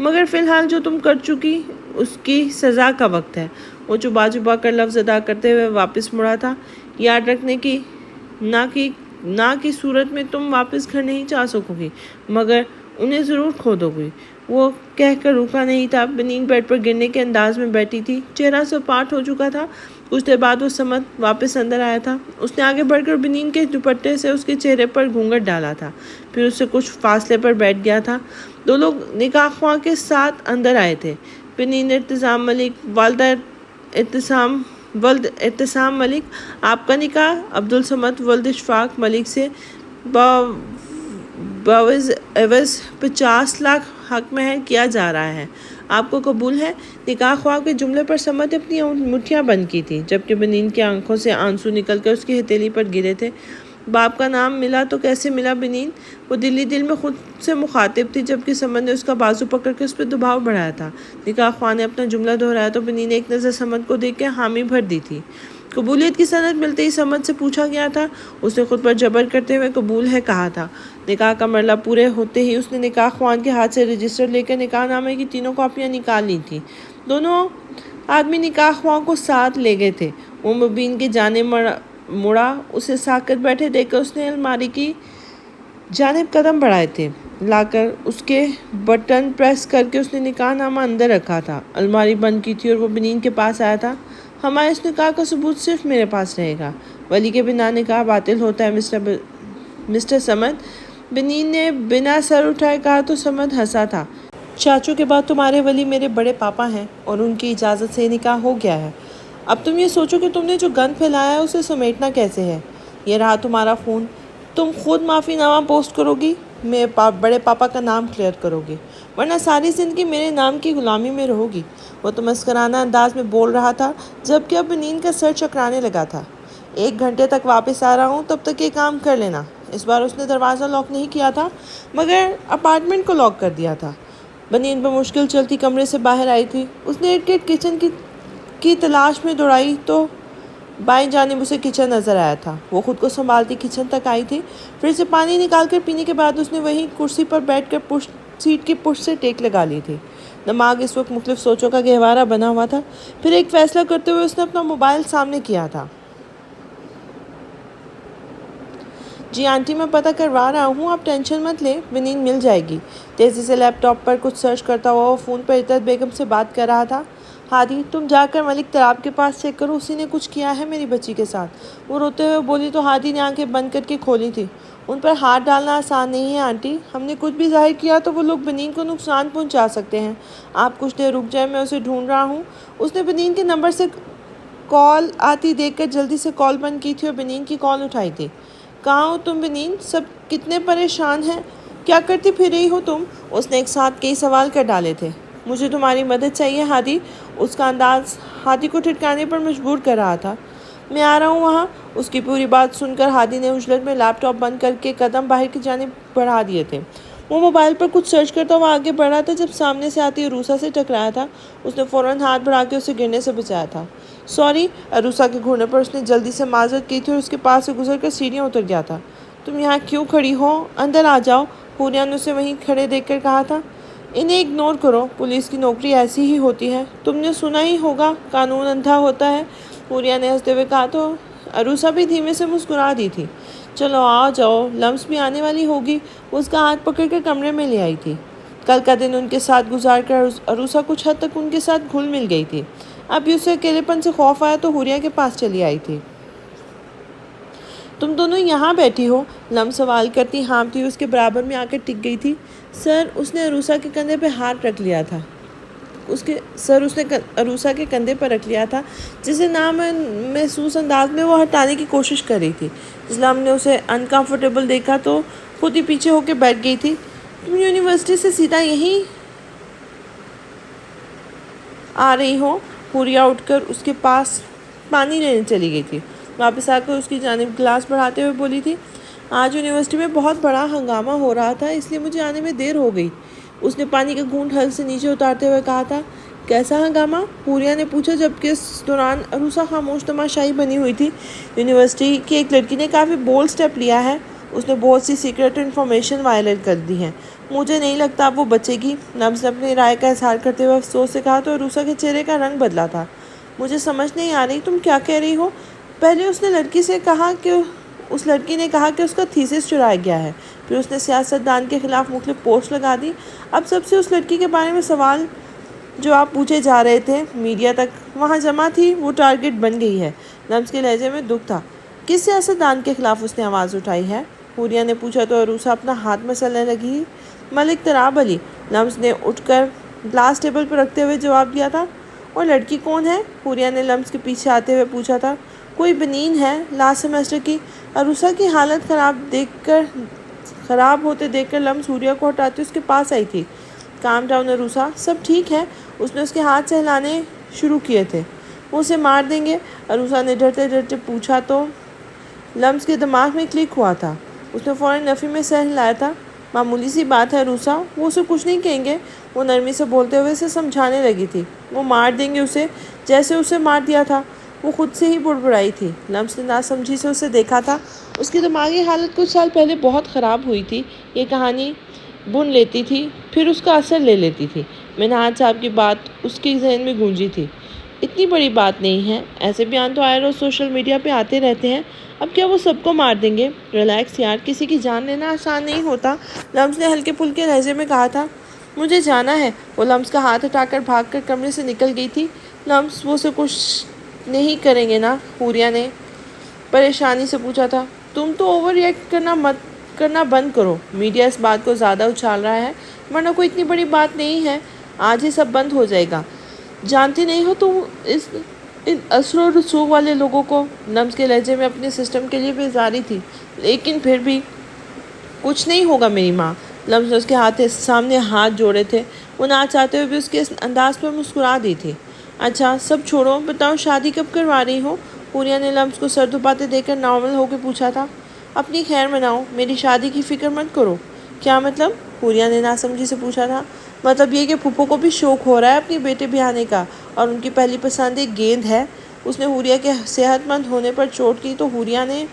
مگر فی الحال جو تم کر چکی اس کی سزا کا وقت ہے۔ وہ چبا چبا کر لفظ ادا کرتے ہوئے واپس مڑا تھا۔ یاد رکھنے کی نہ کی صورت میں تم واپس گھر نہیں جا سکو گی، مگر انہیں ضرور کھو دو گی۔ وہ کہہ کر رکا نہیں تھا۔ بنین بیڈ پر گرنے کے انداز میں بیٹھی تھی، چہرہ سپاٹ ہو چکا تھا۔ کچھ دیر بعد وہ سمت واپس اندر آیا تھا۔ اس نے آگے بڑھ کر بنین کے دوپٹے سے اس کے چہرے پر گھونگھٹ ڈالا تھا، پھر اس سے کچھ فاصلے پر بیٹھ گیا تھا۔ دو لوگ نکاح خواہ کے ساتھ اندر آئے تھے۔ بنین ارتسام ملک، والدہ ولد ارتسام ملک۔ آپ کا نکاح عبدالصمد ولد اشفاق ملک سے بعوض 50 لاکھ حق مہر کیا جا رہا ہے، آپ کو قبول ہے؟ نکاح خواہ کے جملے پر سمت اپنی مٹھیاں بند کی تھی، جبکہ بنین کی آنکھوں سے آنسو نکل کر اس کی ہتھیلی پر گرے تھے۔ باپ کا نام ملا تو کیسے ملا بنین؟ وہ دل میں خود سے مخاطب تھی، جبکہ سمت نے اس کا بازو پکڑ کے اس پہ دباؤ بڑھایا تھا۔ نکاح خواہ نے اپنا جملہ دہرایا تو بنین نے ایک نظر سمت کو دیکھ کے حامی بھر دی تھی۔ قبولیت کی سند ملتے ہی سمت سے پوچھا گیا تھا۔ اس نے خود پر جبر کرتے ہوئے قبول ہے کہا تھا۔ نکاح کا مرحلہ پورے ہوتے ہی اس نے نکاح خوان کے ہاتھ سے رجسٹر لے کر نکاح نامے کی 3 کاپیاں نکال لی تھیں۔ دونوں آدمی نکاح خواہ کو ساتھ لے گئے تھے۔ وہ مبین کی جانب مڑا، اسے ساکت بیٹھے دیکھ کر اس نے الماری کی جانب قدم بڑھائے تھے۔ لا کر اس کے بٹن پریس کر کے اس نے نکاح نامہ اندر رکھا تھا۔ الماری بند کی تھی اور وہ بنین کے پاس آیا تھا۔ ہمارے اس نکاح کا ثبوت صرف میرے پاس رہے گا۔ ولی کے بنا نکاح باطل ہوتا ہے مسٹر سمت۔ بنین نے بنا سر اٹھائے کہا تو سمت ہنسا تھا۔ چاچو کے بعد تمہارے ولی میرے بڑے پاپا ہیں اور ان کی اجازت سے نکاح ہو گیا ہے۔ اب تم یہ سوچو کہ تم نے جو گند پھیلایا ہے اسے سمیٹنا کیسے ہے۔ یہ رہا تمہارا فون، تم خود معافی نامہ پوسٹ کرو گی، میرے بڑے پاپا کا نام کلیئر کرو گی، ورنہ ساری زندگی میرے نام کی غلامی میں رہو گی۔ وہ تو مسکرانہ انداز میں بول رہا تھا جبکہ اب بنین کا سر چکرانے لگا تھا۔ 1 گھنٹے تک واپس آ رہا ہوں، تب تک یہ کام کر لینا۔ اس بار اس نے دروازہ لاک نہیں کیا تھا مگر اپارٹمنٹ کو لاک کر دیا تھا۔ بنین بمشکل چلتی کمرے سے باہر آئی تھی۔ اس نے ارد گرد کچن کی تلاش میں دوڑائی تو بائیں جانب اسے کچن نظر آیا تھا۔ وہ خود کو سنبھالتی کچن تک آئی تھی، پھر سے پانی نکال کر پینے کے بعد اس نے وہیں کرسی پر بیٹھ کر سیٹ کی پشت سے ٹیک لگا لی تھی۔ دماغ اس وقت مختلف سوچوں کا گہوارہ بنا ہوا تھا۔ پھر ایک فیصلہ کرتے ہوئے اس نے اپنا موبائل سامنے کیا تھا۔ جی آنٹی، میں پتہ کروا رہا ہوں، آپ ٹینشن مت لیں، بنین مل جائے گی۔ تیزی سے لیپ ٹاپ پر کچھ سرچ کرتا ہوا وہ فون پر عطرت بیگم سے بات کر رہا تھا۔ ہادی، تم جا کر ملک تراب کے پاس چیک کرو، اسی نے کچھ کیا ہے میری بچی کے ساتھ۔ وہ روتے ہوئے بولی تو ہادی نے آنکھیں بند کر کے کھولی تھی۔ ان پر ہاتھ ڈالنا آسان نہیں ہے آنٹی، ہم نے کچھ بھی ظاہر کیا تو وہ لوگ بنین کو نقصان پہنچا سکتے ہیں۔ آپ کچھ دیر رک جائیں، میں اسے ڈھونڈ رہا ہوں۔ اس نے بنین کے نمبر سے کال آتی دیکھ کر جلدی سے کال بند کی تھی اور بنین کی کال اٹھائی تھی۔ کہاں ہو تم بنین؟ سب کتنے پریشان ہیں، کیا کرتی پھر رہی ہو تم؟ اس نے ایک ساتھ کئی سوال کر ڈالے تھے۔ مجھے تمہاری مدد چاہیے ہادی۔ اس کا انداز ہادی کو ٹھٹکانے پر مجبور کر رہا تھا۔ میں آ رہا ہوں وہاں۔ اس کی پوری بات سن کر ہادی نے عجلت میں لیپ ٹاپ بند کر کے قدم باہر کی جانب بڑھا دیے تھے۔ وہ موبائل پر کچھ سرچ کرتا ہوا آگے بڑھا تھا جب سامنے سے آتی عروسہ سے ٹکرایا تھا۔ اس نے فوراً ہاتھ بڑھا کے اسے گرنے سے بچایا تھا۔ سوری، عروسہ کے گھرنے پر اس نے جلدی سے معذرت کی تھی اور اس کے پاس سے گزر کر سیڑھیاں اتر گیا تھا۔ تم یہاں کیوں کھڑی ہو؟ اندر آ جاؤ، حوریہ نے اسے وہیں کھڑے دیکھ کر کہا تھا۔ انہیں اگنور کرو، پولیس کی نوکری ایسی ہی ہوتی ہے، تم نے سنا ہی ہوگا، قانون اندھا ہوتا ہے، حوریہ نے ہنستے ہوئے کہا تو عروسہ بھی دھیمے سے مسکرا دی تھی۔ چلو آ جاؤ، لمس بھی آنے والی ہوگی۔ وہ اس کا ہاتھ پکڑ کر کمرے میں لے آئی تھی۔ کل کا دن ان کے ساتھ گزار کر عروسہ کچھ حد تک ان کے ساتھ گھل مل گئی تھی۔ اب بھی اسے اکیلے پن سے خوف آیا تو حوریہ کے پاس چلی آئی تھی۔ تم دونوں یہاں بیٹھی ہو؟ لم سوال کرتی ہانپتی اس کے برابر میں آ کر ٹک گئی تھی۔ سر، اس نے عروسہ کے کندھے پہ ہاتھ رکھ لیا تھا۔ اس نے عروسہ کے کندھے پر رکھ لیا تھا جسے محسوس انداز میں وہ ہٹانے کی کوشش کر رہی تھی۔ اسلام نے اسے انکمفرٹیبل دیکھا تو خود ہی پیچھے ہو کے بیٹھ گئی تھی۔ تم یونیورسٹی سے سیدھا یہیں آ رہی ہو؟ حوریہ اٹھ کر اس کے پاس پانی لینے چلی گئی تھی۔ واپس آ کر اس کی جانب گلاس بڑھاتے ہوئے بولی تھی، آج یونیورسٹی میں بہت بڑا ہنگامہ ہو رہا تھا، اس لیے مجھے آنے میں دیر ہو گئی۔ اس نے پانی کا گھونٹ حلق سے نیچے اتارتے ہوئے کہا تھا۔ کیسا ہنگامہ؟ حوریہ نے پوچھا جبکہ اس دوران عروسہ خاموش تماشائی بنی ہوئی تھی۔ یونیورسٹی کی ایک لڑکی نے کافی بولڈ سٹیپ لیا ہے، اس نے بہت سی سیکرٹ انفارمیشن وائرل کر دی ہیں. مجھے نہیں لگتا اب وہ بچے گی. لمس نے اپنی رائے کا اظہار کرتے ہوئے افسوس سے کہا تو عروسا کے چہرے کا رنگ بدلا تھا. مجھے سمجھ نہیں آ رہی تم کیا کہہ رہی ہو. پہلے اس لڑکی نے کہا کہ اس کا تھیسس چرایا گیا ہے. پھر اس نے سیاستدان کے خلاف مختلف پوسٹ لگا دی. اب سب سے اس لڑکی کے بارے میں سوال جو آپ پوچھے جا رہے تھے میڈیا تک وہاں جمع تھی وہ ٹارگٹ بن گئی ہے. لمس کے لہجے میں دکھ تھا. کس سیاستدان کے خلاف اس نے آواز اٹھائی ہے؟ حوریہ نے پوچھا تو عروسا اپنا ہاتھ مسلنے لگی. ملک تراب علی. لمس نے اٹھ کر گلاس ٹیبل پر رکھتے ہوئے جواب دیا تھا. اور لڑکی کون ہے؟ حوریہ نے لمس کے پیچھے آتے ہوئے پوچھا تھا. کوئی بنین ہے لاسٹ سیمسٹر کی. عروسا کی حالت خراب ہوتے دیکھ کر لمس حوریہ کو ہٹاتے اس کے پاس آئی تھی. کام ڈاؤن عروسا, سب ٹھیک ہے. اس نے اس کے ہاتھ سے ہلانے شروع کیے تھے. وہ اسے مار دیں گے؟ عروسا نے ڈرتے ڈرتے پوچھا تو لمس کے دماغ میں کلک ہوا تھا. اس نے فوراً نفی میں سر ہلایا تھا. معمولی سی بات ہے عروسا, وہ اسے کچھ نہیں کہیں گے. وہ نرمی سے بولتے ہوئے اسے سمجھانے لگی تھی. وہ مار دیں گے اسے جیسے اسے مار دیا تھا. وہ خود سے ہی بڑبڑائی تھی. لمس نے ناسمجھی سے اسے دیکھا تھا. اس کی دماغی حالت کچھ سال پہلے بہت خراب ہوئی تھی. یہ کہانی بن لیتی تھی پھر اس کا اثر لے لیتی تھی. منہاج صاحب کی بات اس کے ذہن میں گونجی تھی. اتنی بڑی بات نہیں ہے. ایسے بیان تو آئے روز سوشل میڈیا پہ آتے رہتے ہیں. اب کیا وہ سب کو مار دیں گے؟ ریلیکس یار, کسی کی جان لینا آسان نہیں ہوتا. لمس نے ہلکے پھلکے لہجے میں کہا تھا. مجھے جانا ہے. وہ لمس کا ہاتھ ہٹا کر بھاگ کر کمرے سے نکل گئی تھی. لمس وہ اسے کچھ نہیں کریں گے نا؟ حوریہ نے پریشانی سے پوچھا تھا. تم تو اوور ریئیکٹ کرنا بند کرو. میڈیا اس بات کو زیادہ اچھال رہا ہے ورنہ کوئی اتنی بڑی بات نہیں ہے. آج ہی سب بند ہو جائے گا. جانتی نہیں ہو تم ان اثر و رسوخ والے لوگوں کو؟ لمس کے لہجے میں اپنے سسٹم کے لیے بیزاری تھی. لیکن پھر بھی کچھ نہیں ہوگا میری ماں. لمس نے اس کے سامنے ہاتھ جوڑے تھے. وہ نہ چاہتے ہوئے بھی اس کے انداز پر مسکرا دی تھی. اچھا سب چھوڑو, بتاؤ شادی کب کروا رہی ہو؟ حوریہ نے لمس کو سر دھپاتے دیکھ کر نارمل ہو کے پوچھا تھا. اپنی خیر مناؤ, میری شادی کی فکر مت کرو. کیا مطلب؟ حوریہ نے ناسمجھی سے پوچھا تھا. مطلب یہ کہ پھپھو کو بھی شوق ہو رہا ہے اپنی بیٹے بیانے کا اور ان کی پہلی پسند ایک گیند ہے. اس نے حوریہ کے صحت مند ہونے پر چوٹ کی تو حوریہ نے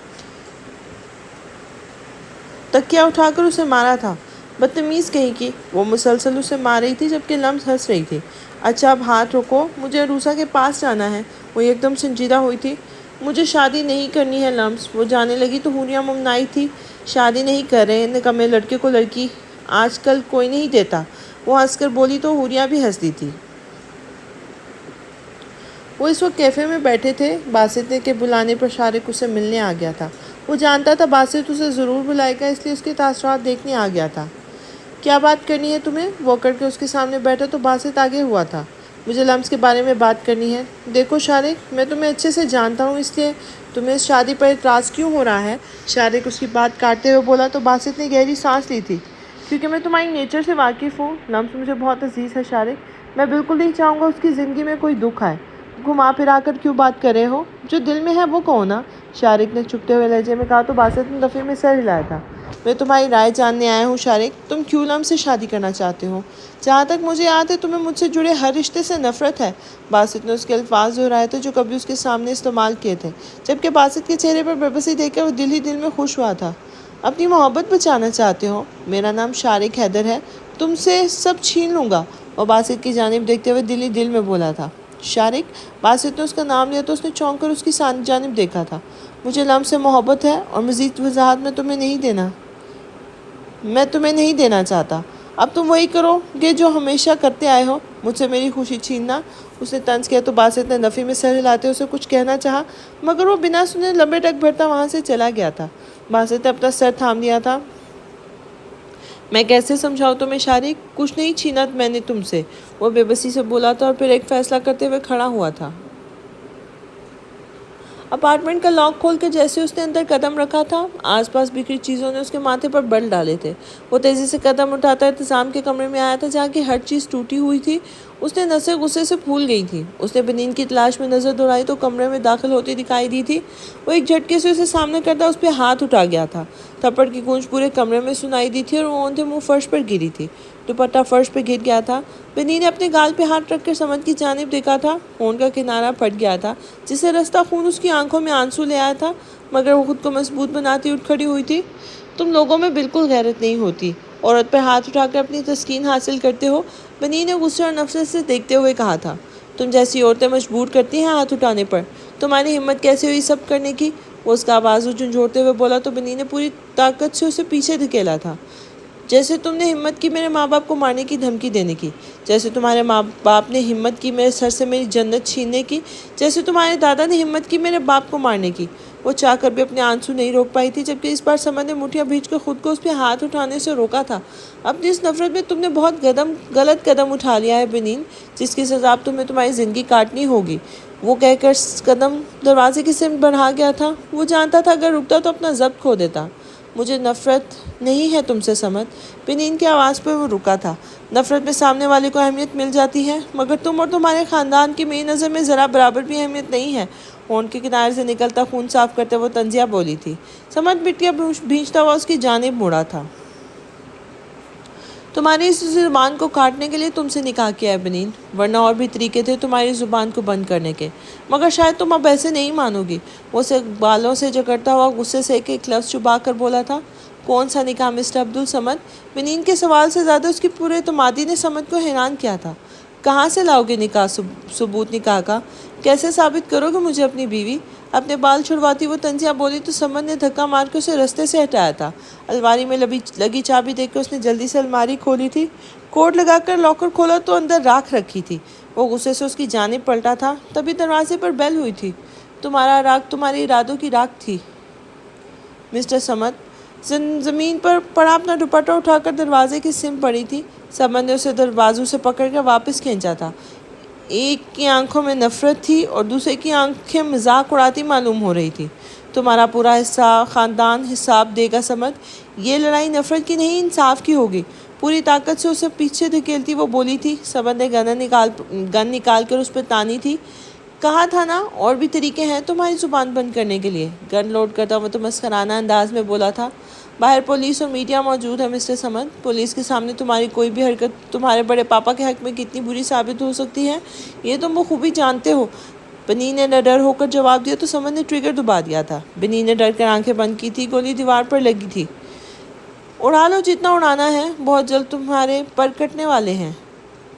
تکیہ اٹھا کر اسے مارا تھا. بدتمیز کہیں کی. وہ مسلسل اسے مار رہی تھی جبکہ لمس ہنس رہی تھی. اچھا اب ہاتھ رکو, مجھے عروسا کے پاس جانا ہے. وہ ایک دم سنجیدہ ہوئی تھی. مجھے شادی نہیں کرنی ہے لمس. وہ جانے لگی تو حوریہ ممنائی تھی. شادی نہیں کر رہے, نکمے لڑکے کو لڑکی آج کل کوئی نہیں دیتا. وہ ہنس کر بولی تو حوریہ بھی ہنس دی تھی. وہ اس وقت کیفے میں بیٹھے تھے. باسط کے بلانے پر شارق اسے ملنے آ گیا تھا. وہ جانتا تھا باسط اسے ضرور بلائے گا, اس لیے اس کے تاثرات دیکھنے آ گیا تھا. کیا بات کرنی ہے تمہیں؟ وہ کر کے اس کے سامنے بیٹھا تو باسط آگے ہوا تھا. مجھے لمس کے بارے میں بات کرنی ہے. دیکھو شارق, میں تمہیں اچھے سے جانتا ہوں, اس لیے تمہیں اس شادی پر اعتراض کیوں ہو رہا ہے؟ شارق اس کی بات کاٹتے ہوئے بولا تو باسط نے گہری سانس لی تھی. کیونکہ میں تمہاری نیچر سے واقف ہوں. لمس مجھے بہت عزیز ہے شارق. میں بالکل نہیں چاہوں گا اس کی زندگی میں کوئی دکھ آئے. گھما پھرا کر کیوں بات کر رہے ہو؟ جو دل میں ہے وہ کہو نا. شارق نے چپتے ہوئے لہجے میں کہا تو باسط نے دفعے میں سر ہلایا تھا. میں تمہاری رائے جاننے آیا ہوں شارق. تم کیوں لمس سے شادی کرنا چاہتے ہو؟ جہاں تک مجھے یاد ہے تمہیں مجھ سے جڑے ہر رشتے سے نفرت ہے. باسط نے اس کے الفاظ دہرائے تھے جو کبھی اس کے سامنے استعمال کیے تھے, جبکہ باسط کے چہرے پر بےبسی دیکھ کر وہ دل میں خوش ہوا تھا. اپنی محبت بچانا چاہتے ہو؟ میرا نام شارق حیدر ہے. تم سے سب چھین لوں گا. اور باسط کی جانب دیکھتے ہوئے دل میں بولا تھا. شارق. باسط نے اس کا نام لیا تو اس نے چونک کر اس کی جانب دیکھا تھا. مجھے لمس سے محبت ہے اور مزید وضاحت میں تمہیں نہیں دینا چاہتا. اب تم وہی کرو گے جو ہمیشہ کرتے آئے ہو, مجھ سے میری خوشی چھیننا. اس نے طنز کیا تو باسط نے نفی میں سر ہلاتے اسے کچھ کہنا چاہا, مگر وہ بنا سنے لمبے ٹک بھرتا وہاں سے چلا گیا تھا. باسط نے اپنا سر تھام لیا تھا. میں کیسے سمجھاؤں تمہیں شارق؟ کچھ نہیں چھینا میں نے تم سے. وہ بے بسی سے بولا تھا اور پھر ایک فیصلہ کرتے ہوئے کھڑا ہوا تھا. اپارٹمنٹ کا لاک کھول کے جیسے اس نے اندر قدم رکھا تھا, آس پاس بکھری چیزوں نے اس کے ماتھے پر بل ڈالے تھے. وہ تیزی سے قدم اٹھاتا انتظام کے کمرے میں آیا تھا جہاں کی ہر چیز ٹوٹی ہوئی تھی. اس نے نسیں غصے سے پھول گئی تھی. اس نے بنین کی تلاش میں نظر دوڑائی تو کمرے میں داخل ہوتی دکھائی دی تھی. وہ ایک جھٹکے سے اسے سامنے کرتا اس پہ ہاتھ اٹھا گیا تھا. تھپڑ کی گونج پورے کمرے میں سنائی دی تھی اور وہ اونھیں منہ فرش پر گری تھی. دوپٹہ فرش پہ گر گیا تھا. بنین نے اپنے گال پہ ہاتھ رکھ کر سمد کی جانب دیکھا تھا. خون کا کنارہ پھٹ گیا تھا جسے رستہ خون اس کی آنکھوں میں آنسو لے آیا تھا, مگر وہ خود کو مضبوط بناتی اٹھ کھڑی ہوئی تھی. تم لوگوں میں بالکل غیرت نہیں ہوتی، عورت پر ہاتھ اٹھا کر اپنی تسکین حاصل کرتے ہو، بنی نے غصے اور نفرت سے دیکھتے ہوئے کہا تھا۔ تم جیسی عورتیں مجبور کرتی ہیں ہاتھ اٹھانے پر، تمہاری ہمت کیسے ہوئی سب کرنے کی؟ وہ اس کا آوازوں جھنجھوڑتے ہوئے بولا تو بنی نے پوری طاقت سے اسے پیچھے دھکیلا تھا۔ جیسے تم نے ہمت کی میرے ماں باپ کو مارنے کی دھمکی دینے کی، جیسے تمہارے ماں باپ نے ہمت کی میرے سر سے میری جنت چھیننے کی، جیسے تمہارے دادا نے ہمت کی میرے باپ کو مارنے کی۔ وہ چاہ کر بھی اپنے آنسو نہیں روک پائی تھی، جبکہ اس بار سمر نے مٹھیاں بھیج کر خود کو اس پہ ہاتھ اٹھانے سے روکا تھا۔ اپنی اس نفرت میں تم نے بہت غلط قدم اٹھا لیا ہے بنین، جس کی سزا اب تمہیں تمہاری زندگی کاٹنی ہوگی۔ وہ کہہ کر قدم دروازے کی سمت بڑھا گیا تھا۔ وہ جانتا تھا اگر رکتا تو اپنا ضبط کھو دیتا۔ مجھے نفرت نہیں ہے تم سے سمر، بنین کی آواز پہ وہ رکا تھا۔ نفرت میں سامنے والے کو اہمیت مل جاتی ہے، مگر تم اور تمہارے خاندان کی میری نظر میں ذرا برابر بھی اہمیت نہیں ہے۔ ہونٹ کے کنارے سے نکلتا خون صاف کرتے وہ طنزیہ بولی تھی۔ سمر مٹیاں بھینچتا ہوا اس کی جانب مڑا تھا۔ تمہاری اس زبان کو کاٹنے کے لیے تم سے نکاح کیا ہے بنین، ورنہ اور بھی طریقے تھے تمہاری زبان کو بند کرنے کے، مگر شاید تم اب ایسے نہیں مانو گی۔ وہ اسے بالوں سے جکڑتا ہوا غصے سے ایک لفظ چبا کر بولا تھا۔ کون سا نکاح مسٹر عبدل سمد؟ بنین کے سوال سے زیادہ اس کی پورے اعتمادی نے سمد کو حیران کیا تھا۔ کہاں سے لاؤ گے نکاح، ثبوت نکاح کا؟ کیسے ثابت کرو گے مجھے اپنی بیوی؟ اپنے بال چھڑواتی وہ طنزیہ بولی تو سمد نے دھکا مار کے اسے رستے سے ہٹایا تھا۔ الماری میں لگی چابی دیکھ کر اس نے جلدی سے الماری کھولی تھی۔ کوڈ لگا کر لاکر کھولا تو اندر راکھ رکھی تھی۔ وہ غصے سے اس کی جانب پلٹا تھا، تبھی دروازے پر بیل ہوئی تھی۔ تمہارا راکھ تمہارے ارادوں کی راکھ تھی مسٹر سمد۔ زمین پر پڑا اپنا دوپٹہ اٹھا کر دروازے کی سمت بڑھی تھی۔ سمد نے اسے بازو سے پکڑ کر واپس کھینچا تھا۔ ایک کی آنکھوں میں نفرت تھی اور دوسرے کی آنکھیں مذاق اڑاتی معلوم ہو رہی تھی۔ تمہارا پورا خاندان حساب دے گا سمد، یہ لڑائی نفرت کی نہیں انصاف کی ہوگی۔ پوری طاقت سے اسے پیچھے دھکیلتی وہ بولی تھی۔ سمد نے گن نکال کر اس پہ تانی تھی۔ کہا تھا نا اور بھی طریقے ہیں تمہاری زبان بند کرنے کے لیے، گن لوڈ کرتا وہ تو مسخرانہ انداز میں بولا تھا۔ باہر پولیس اور میڈیا موجود ہے مسٹر سمد، پولیس کے سامنے تمہاری کوئی بھی حرکت تمہارے بڑے پاپا کے حق میں کتنی بری ثابت ہو سکتی ہے، یہ تم بخوبی جانتے ہو۔ بنی نے ڈر ہو کر جواب دیا تو سمد نے ٹریگر دبا دیا تھا۔ بنی نے ڈر کر آنکھیں بند کی تھی، گولی دیوار پر لگی تھی۔ اڑا لو جتنا اڑانا ہے، بہت جلد تمہارے پر کٹنے والے ہیں۔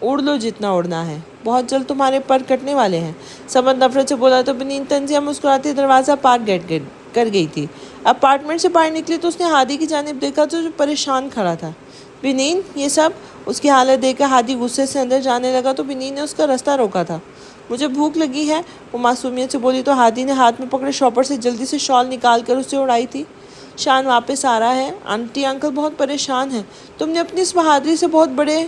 اڑ لو جتنا اڑنا ہے، بہت جلد تمہارے پر کٹنے والے ہیں، سمد نفرت سے بولا تو بنین طنزیہ مسکراتی دروازہ پار کر گئی تھی۔ اپارٹمنٹ سے باہر نکلی تو اس نے ہادی کی جانب دیکھا جو پریشان کھڑا تھا۔ بنین یہ سب؟ اس کی حالت دیکھ کر ہادی غصے سے اندر جانے لگا تو بنین نے اس کا رستہ روکا تھا۔ مجھے بھوک لگی ہے، وہ معصومیت سے بولی تو ہادی نے ہاتھ میں پکڑے شاپر سے جلدی سے شال نکال کر اسے اڑائی تھی۔ شان واپس آ رہا ہے، آنٹی انکل بہت پریشان ہیں، تم نے اپنی اس بہادری سے بہت بڑے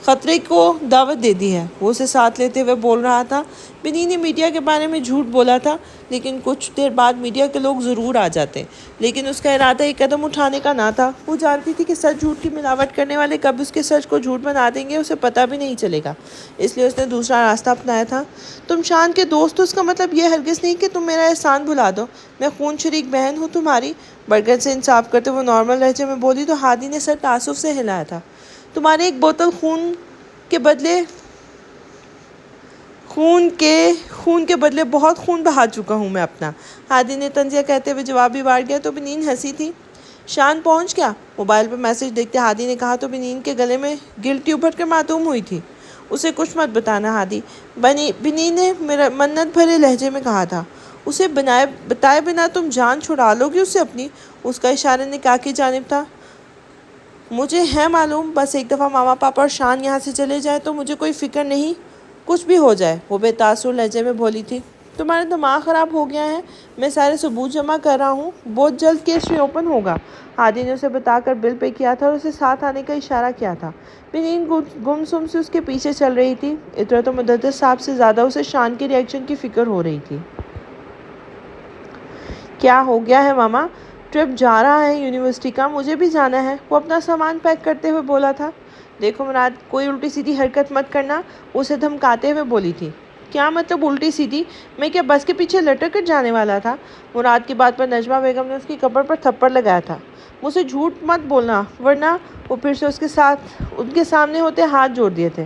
خطرے کو دعوت دے دی ہے، وہ اسے ساتھ لیتے ہوئے بول رہا تھا۔ بنی نے میڈیا کے بارے میں جھوٹ بولا تھا، لیکن کچھ دیر بعد میڈیا کے لوگ ضرور آ جاتے، لیکن اس کا ارادہ ایک قدم اٹھانے کا نہ تھا۔ وہ جانتی تھی کہ سچ جھوٹ کی ملاوٹ کرنے والے کب اس کے سچ کو جھوٹ بنا دیں گے اسے پتہ بھی نہیں چلے گا، اس لیے اس نے دوسرا راستہ اپنایا تھا۔ تم شان کے دوست ہو، اس کا مطلب یہ ہرگز نہیں کہ تم میرا احسان بھلا دو، میں خون شریک بہن ہوں تمہاری۔ برگر سے انصاف کرتے وہ نارمل لہجے میں بولی تو ہادی نے سر تعصب سے ہلایا تھا۔ تمہارے ایک بوتل خون کے بدلے بہت خون بہا چکا ہوں میں اپنا، ہادی نے طنزیہ کہتے ہوئے جواب بھی بار گیا تو بنین ہنسی تھی۔ شان پہنچ گیا؟ موبائل پر میسج دیکھتے ہادی نے کہا تو بنین کے گلے میں گلٹی ابھر کر معدوم ہوئی تھی۔ اسے کچھ مت بتانا ہادی، بنین نے منت بھرے لہجے میں کہا تھا۔ اسے بتائے بنا تم جان چھڑا لو گی اسے اپنی؟ اس کا اشارہ نکاح کی جانب تھا۔ مجھے ہے معلوم، بس ایک دفعہ ماما پاپا اور شان یہاں سے چلے جائے تو مجھے کوئی فکر نہیں، کچھ بھی ہو جائے، وہ بے تاثر لہجے میں بولی تھی۔ تمہارا دماغ خراب ہو گیا ہے، میں سارے ثبوت جمع کر رہا ہوں، بہت جلد کیس ری اوپن ہوگا۔ ہادی نے اسے بتا کر بل پے کیا تھا اور اسے ساتھ آنے کا اشارہ کیا تھا۔ بنین گمسم سے اس کے پیچھے چل رہی تھی۔ اطرت و مددت صاحب سے زیادہ اسے شان کے ریئیکشن کی فکر ہو رہی تھی۔ کیا ہو گیا ہے ماما؟ ٹرپ جا رہا ہے یونیورسٹی کا، مجھے بھی جانا ہے، وہ اپنا سامان پیک کرتے ہوئے بولا تھا۔ دیکھو مراد، کوئی الٹی سیدھی حرکت مت کرنا، اسے دھمکاتے ہوئے بولی تھی۔ کیا مطلب الٹی سیدھی؟ میں کیا بس کے پیچھے لٹک کر جانے والا تھا؟ مراد کی بات پر نجمہ بیگم نے اس کی کمر پر تھپڑ لگایا تھا۔ مجھ سے جھوٹ مت بولنا ورنہ، وہ پھر سے ان کے سامنے ہوتے ہاتھ جوڑ دیے تھے۔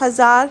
1000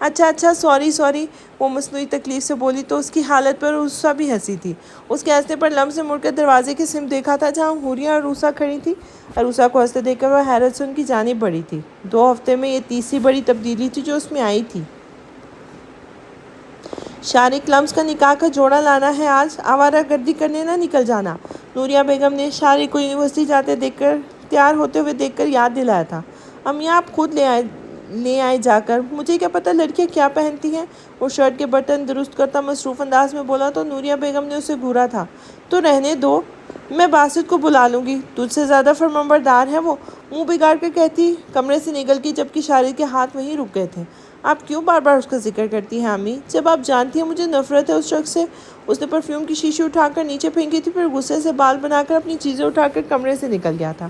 اچھا سوری وہ مصنوعی تکلیف سے بولی تو اس کی حالت پر عروسا بھی ہنسی تھی۔ اس کے ہنسنے پر لمس نے مڑ کر دروازے کی سمت دیکھا تھا جہاں حوریہ اور عروسا کھڑی تھی۔ عروسا کو ہنستے دیکھ کر وہ حیرت سے ان کی جانب بڑھی تھی۔ 2 ہفتے میں یہ تیسری بڑی تبدیلی تھی جو اس میں آئی تھی۔ شارق، لمس کا نکاح کا جوڑا لانا ہے آج، آوارہ گردی کرنے نہ نکل جانا۔ نوریہ بیگم نے شارق کو یونیورسٹی جاتے دیکھ کر تیار ہوتے ہوئے دیکھ کر یاد دلایا تھا۔ امی آپ خود لے آئے جا کر، مجھے کیا پتہ لڑکیاں کیا پہنتی ہیں۔ وہ شرٹ کے بٹن درست کرتا مصروف انداز میں بولا تو نوریہ بیگم نے اسے گھورا تھا۔ تو رہنے دو، میں باسط کو بلا لوں گی، تجھ سے زیادہ فرمانبردار ہے وہ، منہ بگاڑ کر کہتی کمرے سے نکل گئی جبکہ شارق کے ہاتھ وہیں رک گئے تھے۔ آپ کیوں بار بار اس کا ذکر کرتی ہیں امی، جب آپ جانتی ہیں مجھے نفرت ہے اس شخص سے۔ اس نے پرفیوم کی شیشی اٹھا کر نیچے پھینکی تھی، پھر غصے سے بال بنا کر اپنی چیزیں اٹھا کر کمرے سے نکل گیا تھا۔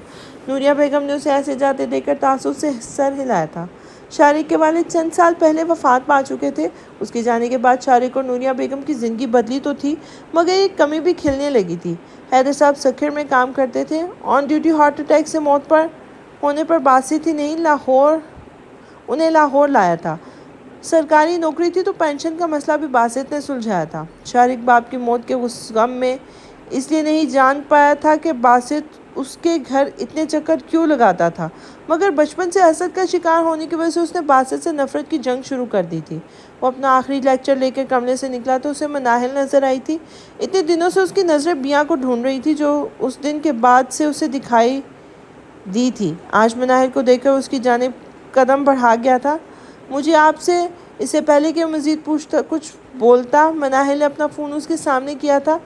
نوریہ بیگم نے اسے ایسے جاتے دیکھ کر تعصب سے سر ہلایا تھا۔ شارق کے والد چند سال پہلے وفات پا چکے تھے۔ اس کے جانے کے بعد شارق اور نوریہ بیگم کی زندگی بدلی تو تھی مگر ایک کمی بھی کھلنے لگی تھی۔ حیدر صاحب سکھر میں کام کرتے تھے۔ آن ڈیوٹی ہارٹ اٹیک سے موت ہونے پر باسط ہی نہیں انہیں لاہور لایا تھا۔ سرکاری نوکری تھی تو پینشن کا مسئلہ بھی باسط نے سلجھایا تھا۔ شارق باپ کی موت کے غم میں اس لیے نہیں جان پایا تھا کہ باسط اس کے گھر اتنے چکر کیوں لگاتا تھا، مگر بچپن سے حسد کا شکار ہونے کی وجہ سے اس نے باسط سے نفرت کی جنگ شروع کر دی تھی۔ وہ اپنا آخری لیکچر لے کر کمرے سے نکلا تو اسے مناہل نظر آئی تھی۔ اتنے دنوں سے اس کی نظریں بیاں کو ڈھونڈ رہی تھی جو اس دن کے بعد سے اسے دکھائی دی تھی۔ آج مناہل کو دیکھ کر اس کی جانب قدم بڑھا گیا تھا۔ مجھے آپ سے اس سے پہلے کہ مزید کچھ بولتا، مناہل نے اپنا فون اس کے سامنے کیا تھا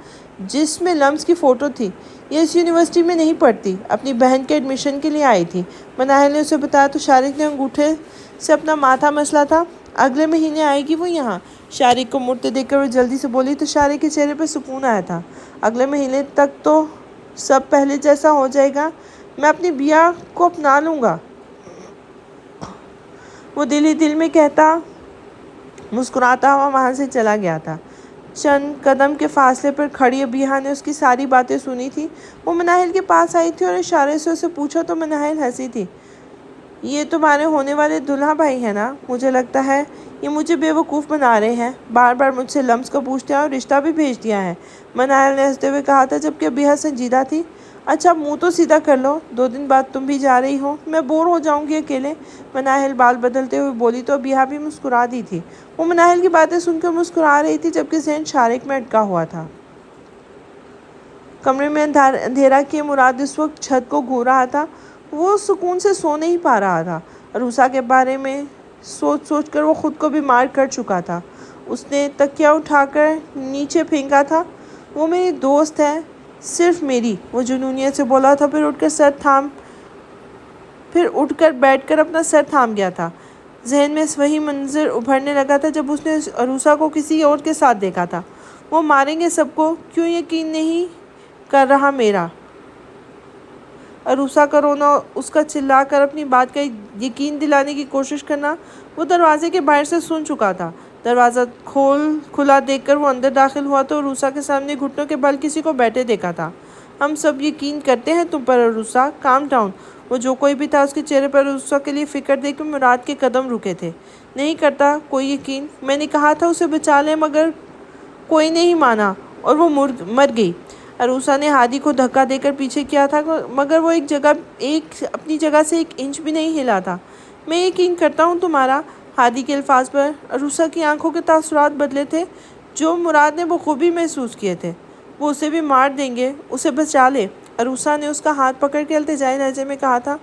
جس میں لمس کی فوٹو تھی۔ یہ اس یونیورسٹی میں نہیں پڑھتی، اپنی بہن کے ایڈمیشن کے لیے آئی تھی۔ مناہل نے اسے بتایا تو شارق نے انگوٹھے سے اپنا ماتھا مسلا تھا۔ اگلے مہینے آئے گی وہ یہاں۔ شارق کو مڑتے دیکھ کر وہ جلدی سے بولی تو شارق کے چہرے پہ سکون آیا تھا۔ اگلے مہینے تک تو سب پہلے جیسا ہو جائے گا، میں اپنی بیا کو اپنا لوں گا، وہ دل ہی دل میں کہتا مسکراتا ہوا وہاں سے چلا گیا تھا۔ چند قدم کے فاصلے پر کھڑی ابیہ نے اس کی ساری باتیں سنی تھی۔ وہ مناہل کے پاس آئی تھی اور اشارے سے اسے پوچھا تو مناہل ہنسی تھی۔ یہ تمہارے ہونے والے دلہا بھائی ہیں نا؟ مجھے لگتا ہے یہ مجھے بے وقوف بنا رہے ہیں، بار بار مجھ سے لمس کو پوچھتے ہیں اور رشتہ بھی بھیج دیا ہے، مناہل نے ہنستے ہوئے کہا تھا جبکہ ابیہ سنجیدہ تھی۔ اچھا منہ تو سیدھا کر لو، 2 دن بعد تم بھی جا رہی ہو، میں بور ہو جاؤں گی اکیلے، مناہل بال بدلتے ہوئے بولی تو ابیہ بھی مسکرا دی تھی۔ وہ مناہل کی باتیں سن کر مسکرا رہی تھی جبکہ ذہن شارق میں اٹکا ہوا تھا۔ کمرے میں اندھیرا کیے مراد اس وقت چھت کو گھور رہا تھا۔ وہ سکون سے سو نہیں پا رہا تھا۔ عروسا کے بارے میں سوچ کر وہ خود کو بیمار کر چکا تھا۔ اس نے تکیہ اٹھا کر نیچے پھینکا تھا۔ وہ میری دوست ہے، صرف میری، وہ جنونیت سے بولا تھا، پھر اٹھ کر بیٹھ کر اپنا سر تھام گیا تھا۔ ذہن میں وہی منظر ابھرنے لگا تھا جب اس نے عروسا کو کسی اور کے ساتھ دیکھا تھا۔ وہ ماریں گے سب کو، کیوں یقین نہیں کر رہا میرا؟ عروسا کا رونا، اس کا چلا کر اپنی بات کا یقین دلانے کی کوشش کرنا، وہ دروازے کے باہر سے سن چکا تھا۔ دروازہ کھلا دیکھ کر وہ اندر داخل ہوا تو عروسا کے سامنے گھٹنوں کے بل کسی کو بیٹھے دیکھا تھا۔ ہم سب یقین کرتے ہیں تم پر عروسا، کام ڈاؤن۔ وہ جو کوئی بھی تھا اس کے چہرے پر عروسا کے لیے فکر دیکھ کر مراد کے قدم رکے تھے۔ نہیں کرتا کوئی یقین، میں نے کہا تھا اسے بچا لیں مگر کوئی نہیں مانا اور وہ مر گئی۔ عروسا نے ہادی کو دھکا دے کر پیچھے کیا تھا مگر وہ اپنی جگہ سے 1 انچ بھی نہیں ہلا تھا۔ میں یقین کرتا ہوں تمہارا۔ ہادی کے الفاظ پر عروسا کی آنکھوں کے تاثرات بدلے تھے جو مراد نے بخوبی محسوس کیے تھے۔ وہ اسے بھی مار دیں گے، اسے بچا لے، عروسا نے اس کا ہاتھ پکڑ کے التجائی لہجے میں کہا تھا۔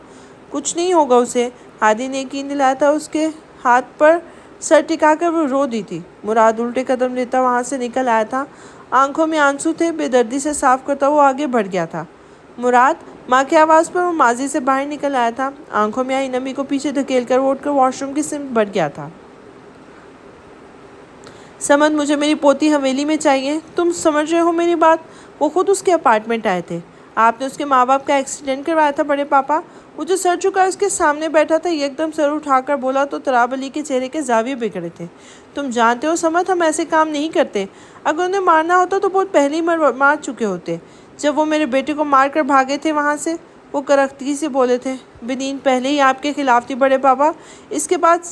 کچھ نہیں ہوگا اسے، ہادی نے یقین دلایا تھا۔ اس کے ہاتھ پر سر ٹکا کر وہ رو دی تھی۔ مراد الٹے قدم لیتا وہاں سے نکل آیا تھا، آنکھوں میں آنسو تھے، بے دردی سے صاف کرتا وہ آگے بڑھ گیا تھا۔ مراد، ماں کی آواز پر وہ ماضی سے باہر نکل آیا تھا، آنکھوں میں آئی نمی کو پیچھے دھکیل کر وہ اٹھ کر واش روم کی سمت بڑھ گیا تھا۔ سمد، مجھے میری پوتی حویلی میں چاہیے، تم سمجھ رہے ہو میری بات؟ وہ خود اس کے اپارٹمنٹ آئے تھے۔ آپ نے اس کے ماں باپ کا ایکسیڈنٹ کروایا تھا بڑے پاپا؟ وہ جو سر جھکا اس کے سامنے بیٹھا تھا یکدم سر اٹھا کر بولا تو تراب علی کے چہرے کے زاویے بگڑے تھے۔ تم جانتے ہو سمد، ہم ایسے کام نہیں کرتے، اگر انہیں مارنا ہوتا تو بہت پہلے ہی مار چکے ہوتے۔ جب وہ میرے بیٹے کو مار کر بھاگے تھے وہاں سے، وہ کرختگی سے بولے تھے، بنین پہلے ہی آپ کے خلاف تھی بڑے پاپا، اس کے بعد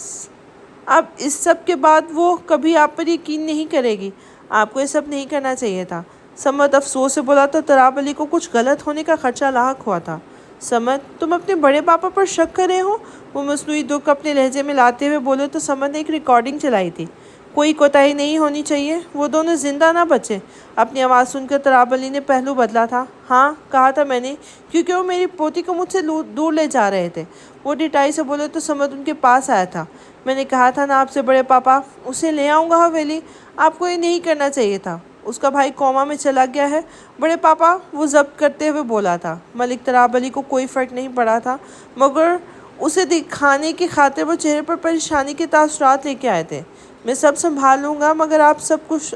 اب اس سب کے بعد وہ کبھی آپ پر یقین نہیں کرے گی۔ آپ کو یہ سب نہیں کرنا چاہیے تھا۔ سمت افسوس سے بولا تو تراب علی کو کچھ غلط ہونے کا خدشہ لاحق ہوا تھا۔ سمت، تم اپنے بڑے پاپا پر شک کر رہے ہو؟ وہ مصنوعی دکھ اپنے لہجے میں لاتے ہوئے بولے تو سمت نے ایک ریکارڈنگ چلائی تھی۔ کوئی کوتاہی نہیں ہونی چاہیے، وہ دونوں زندہ نہ بچے۔ اپنی آواز سن کر تراب علی نے پہلو بدلا تھا۔ ہاں، کہا تھا میں نے، کیونکہ وہ میری پوتی کو مجھ سے دور لے جا رہے تھے۔ وہ ڈٹائی سے بولے تو سمت ان کے پاس آیا تھا۔ میں نے کہا تھا نا آپ سے بڑے پاپا، اسے لے آؤں گا حویلی۔ آپ کو یہ نہیں کرنا چاہیے تھا۔ اس کا بھائی کوما میں چلا گیا ہے بڑے پاپا، وہ ضبط کرتے ہوئے بولا تھا۔ ملک تراب علی کو کوئی فرق نہیں پڑا تھا، مگر اسے دکھانے کی خاطر وہ چہرے پر پریشانی کے تاثرات لے کے آئے تھے۔ میں سب سنبھال لوں گا، مگر آپ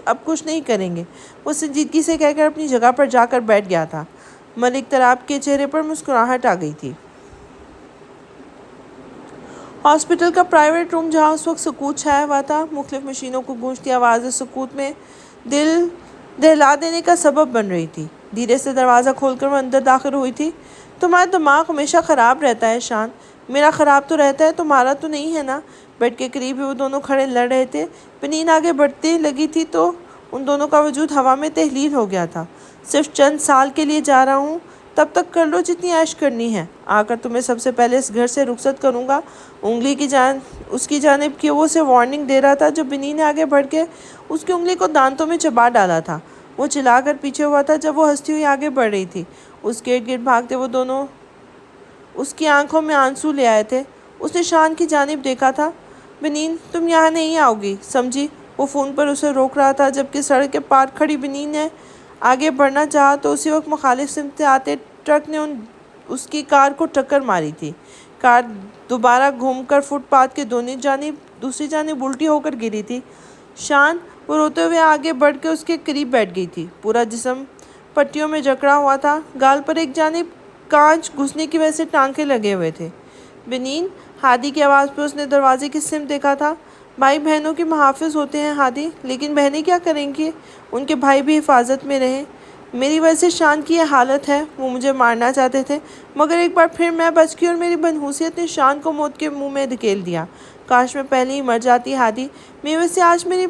اب کچھ نہیں کریں گے، وہ سنجیدگی سے کہہ کر اپنی جگہ پر جا کر بیٹھ گیا تھا۔ ملک تراب کے چہرے پر مسکراہٹ آ گئی تھی۔ ہاسپٹل کا پرائیویٹ روم، جہاں اس وقت سکوت چھایا ہوا تھا، مختلف مشینوں کو گونجتی آوازیں سکوت میں دل دہلا دینے کا سبب بن رہی تھی۔ دھیرے سے دروازہ کھول کر وہ اندر داخل ہوئی تھی۔ تمہارا دماغ ہمیشہ خراب رہتا ہے شان۔ میرا خراب تو رہتا ہے، تمہارا تو نہیں ہے نا؟ بیڈ کے قریب ہی وہ دونوں کھڑے لڑ رہے تھے۔ بنین آگے بڑھتی لگی تھی تو ان دونوں کا وجود ہوا میں تحلیل ہو گیا تھا۔ صرف چند سال کے لیے جا رہا ہوں، تب تک کر لو جتنی عیش کرنی ہے۔ آ کر تمہیں سب سے پہلے اس گھر سے رخصت کروں گا۔ انگلی اس کی جانب کی وہ اسے وارننگ دے رہا تھا، جب بنین نے آگے بڑھ کے اس کی انگلی کو دانتوں میں چبا ڈالا تھا۔ وہ چلا کر پیچھے ہوا تھا جب وہ ہنستی ہوئی آگے بڑھ رہی تھی۔ اس کے ارد گرد بھاگتے وہ دونوں اس کی آنکھوں میں آنسو لے آئے تھے۔ اس نے شان کی جانب دیکھا تھا۔ بنین، تم یہاں نہیں آؤ گی، سمجھی؟ وہ فون پر اسے روک رہا تھا، جبکہ سڑک کے پار کھڑی بنین نے آگے بڑھنا چاہا تو اسی وقت مخالف سمت سے آتے ٹرک نے اس کی کار کو ٹکر ماری تھی۔ کار دوبارہ گھوم کر فٹ پاتھ کے دوسری جانب الٹی ہو کر گری تھی۔ شان، وہ روتے ہوئے آگے بڑھ کے اس کے قریب بیٹھ گئی تھی۔ پورا جسم پٹیوں میں جکڑا ہوا تھا، گال پر ایک جانب کانچ گھسنے کی وجہ سے ٹانکے لگے ہوئے تھے۔ بنین، ہادی کی آواز پر اس نے دروازے کی سمت دیکھا تھا۔ بھائی بہنوں کے محافظ ہوتے ہیں ہادی، لیکن بہنیں کیا کریں گی؟ ان کے بھائی بھی حفاظت میں رہیں۔ میری وجہ سے شان کی یہ حالت ہے۔ وہ مجھے مارنا چاہتے تھے، مگر ایک بار پھر میں بچ گئی اور میری بدحوثیت نے شان کو موت کے منہ میں دھکیل دیا۔ کاش میں پہلے ہی مر جاتی ہادی۔ میری وجہ سے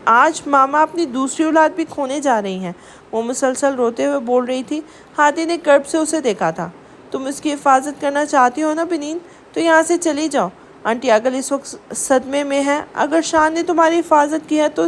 آج ماما اپنی دوسری اولاد بھی کھونے جا رہی ہیں۔ وہ مسلسل روتے ہوئے بول رہی تھی۔ ہادی نے کرب سے اسے دیکھا تھا۔ تم اس کی حفاظت کرنا چاہتی ہو نا بنین، تو یہاں سے چلی جاؤ۔ آنٹی اگل اس وقت صدمے میں ہے۔ اگر شان نے تمہاری حفاظت کی ہے تو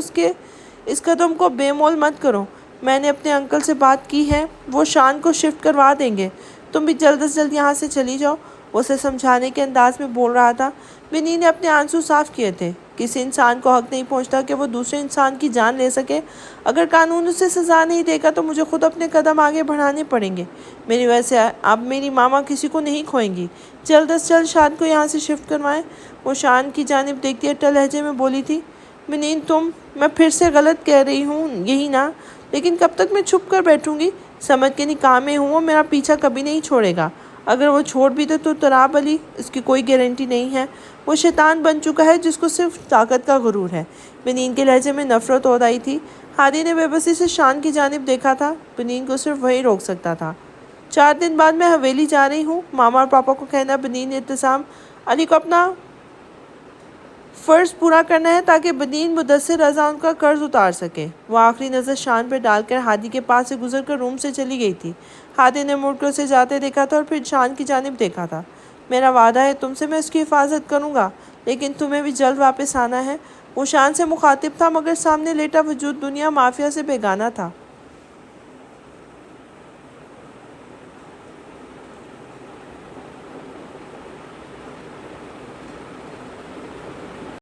اس قدم کو بے مول مت کرو۔ میں نے اپنے انکل سے بات کی ہے، وہ شان کو شفٹ کروا دیں گے۔ تم بھی جلد از جلد یہاں سے چلی جاؤ، وہ اسے سمجھانے کے انداز میں بول رہا تھا۔ بنین نے اپنے آنسو صاف کیے تھے۔ کسی انسان کو حق نہیں پہنچتا کہ وہ دوسرے انسان کی جان لے سکے۔ اگر قانون اسے سزا نہیں دے گا تو مجھے خود اپنے قدم آگے بڑھانے پڑیں گے۔ میری وجہ سے اب میری ماما کسی کو نہیں کھوئیں گی۔ جلد از جلد شان کو یہاں سے شفٹ کروائیں۔ وہ شان کی جانب دیکھتی اٹل لہجے میں بولی تھی۔ بنین، میں پھر سے غلط کہہ رہی ہوں، یہی نا؟ لیکن کب تک میں چھپ کر بیٹھوں گی؟ سمجھ کے نکاح میں ہوں، وہ میرا پیچھا کبھی نہیں چھوڑے گا۔ اگر وہ چھوڑ بھی دے تو تراب علی، اس کی کوئی گارنٹی نہیں ہے۔ وہ شیطان بن چکا ہے جس کو صرف طاقت کا غرور ہے۔ بنین کے لہجے میں نفرت ہو آئی تھی۔ ہادی نے بے بسی سے شان کی جانب دیکھا تھا۔ بنین کو صرف وہی روک سکتا تھا۔ 4 دن بعد میں حویلی جا رہی ہوں، ماما اور پاپا کو کہنا بنین نے ابتسام علی کو اپنا فرض پورا کرنا ہے تاکہ بنین مدثر رضا ان کا قرض اتار سکے۔ وہ آخری نظر شان پر ڈال کر ہادی کے پاس سے گزر کر روم سے چلی گئی تھی۔ ہادی نے مڑ کر اسے جاتے دیکھا تھا اور پھر شان کی جانب دیکھا تھا۔ میرا وعدہ ہے تم سے، میں اس کی حفاظت کروں گا، لیکن تمہیں بھی جلد واپس آنا ہے۔ وہ شان سے مخاطب تھا، مگر سامنے لیٹا وجود دنیا مافیا سے بیگانہ تھا۔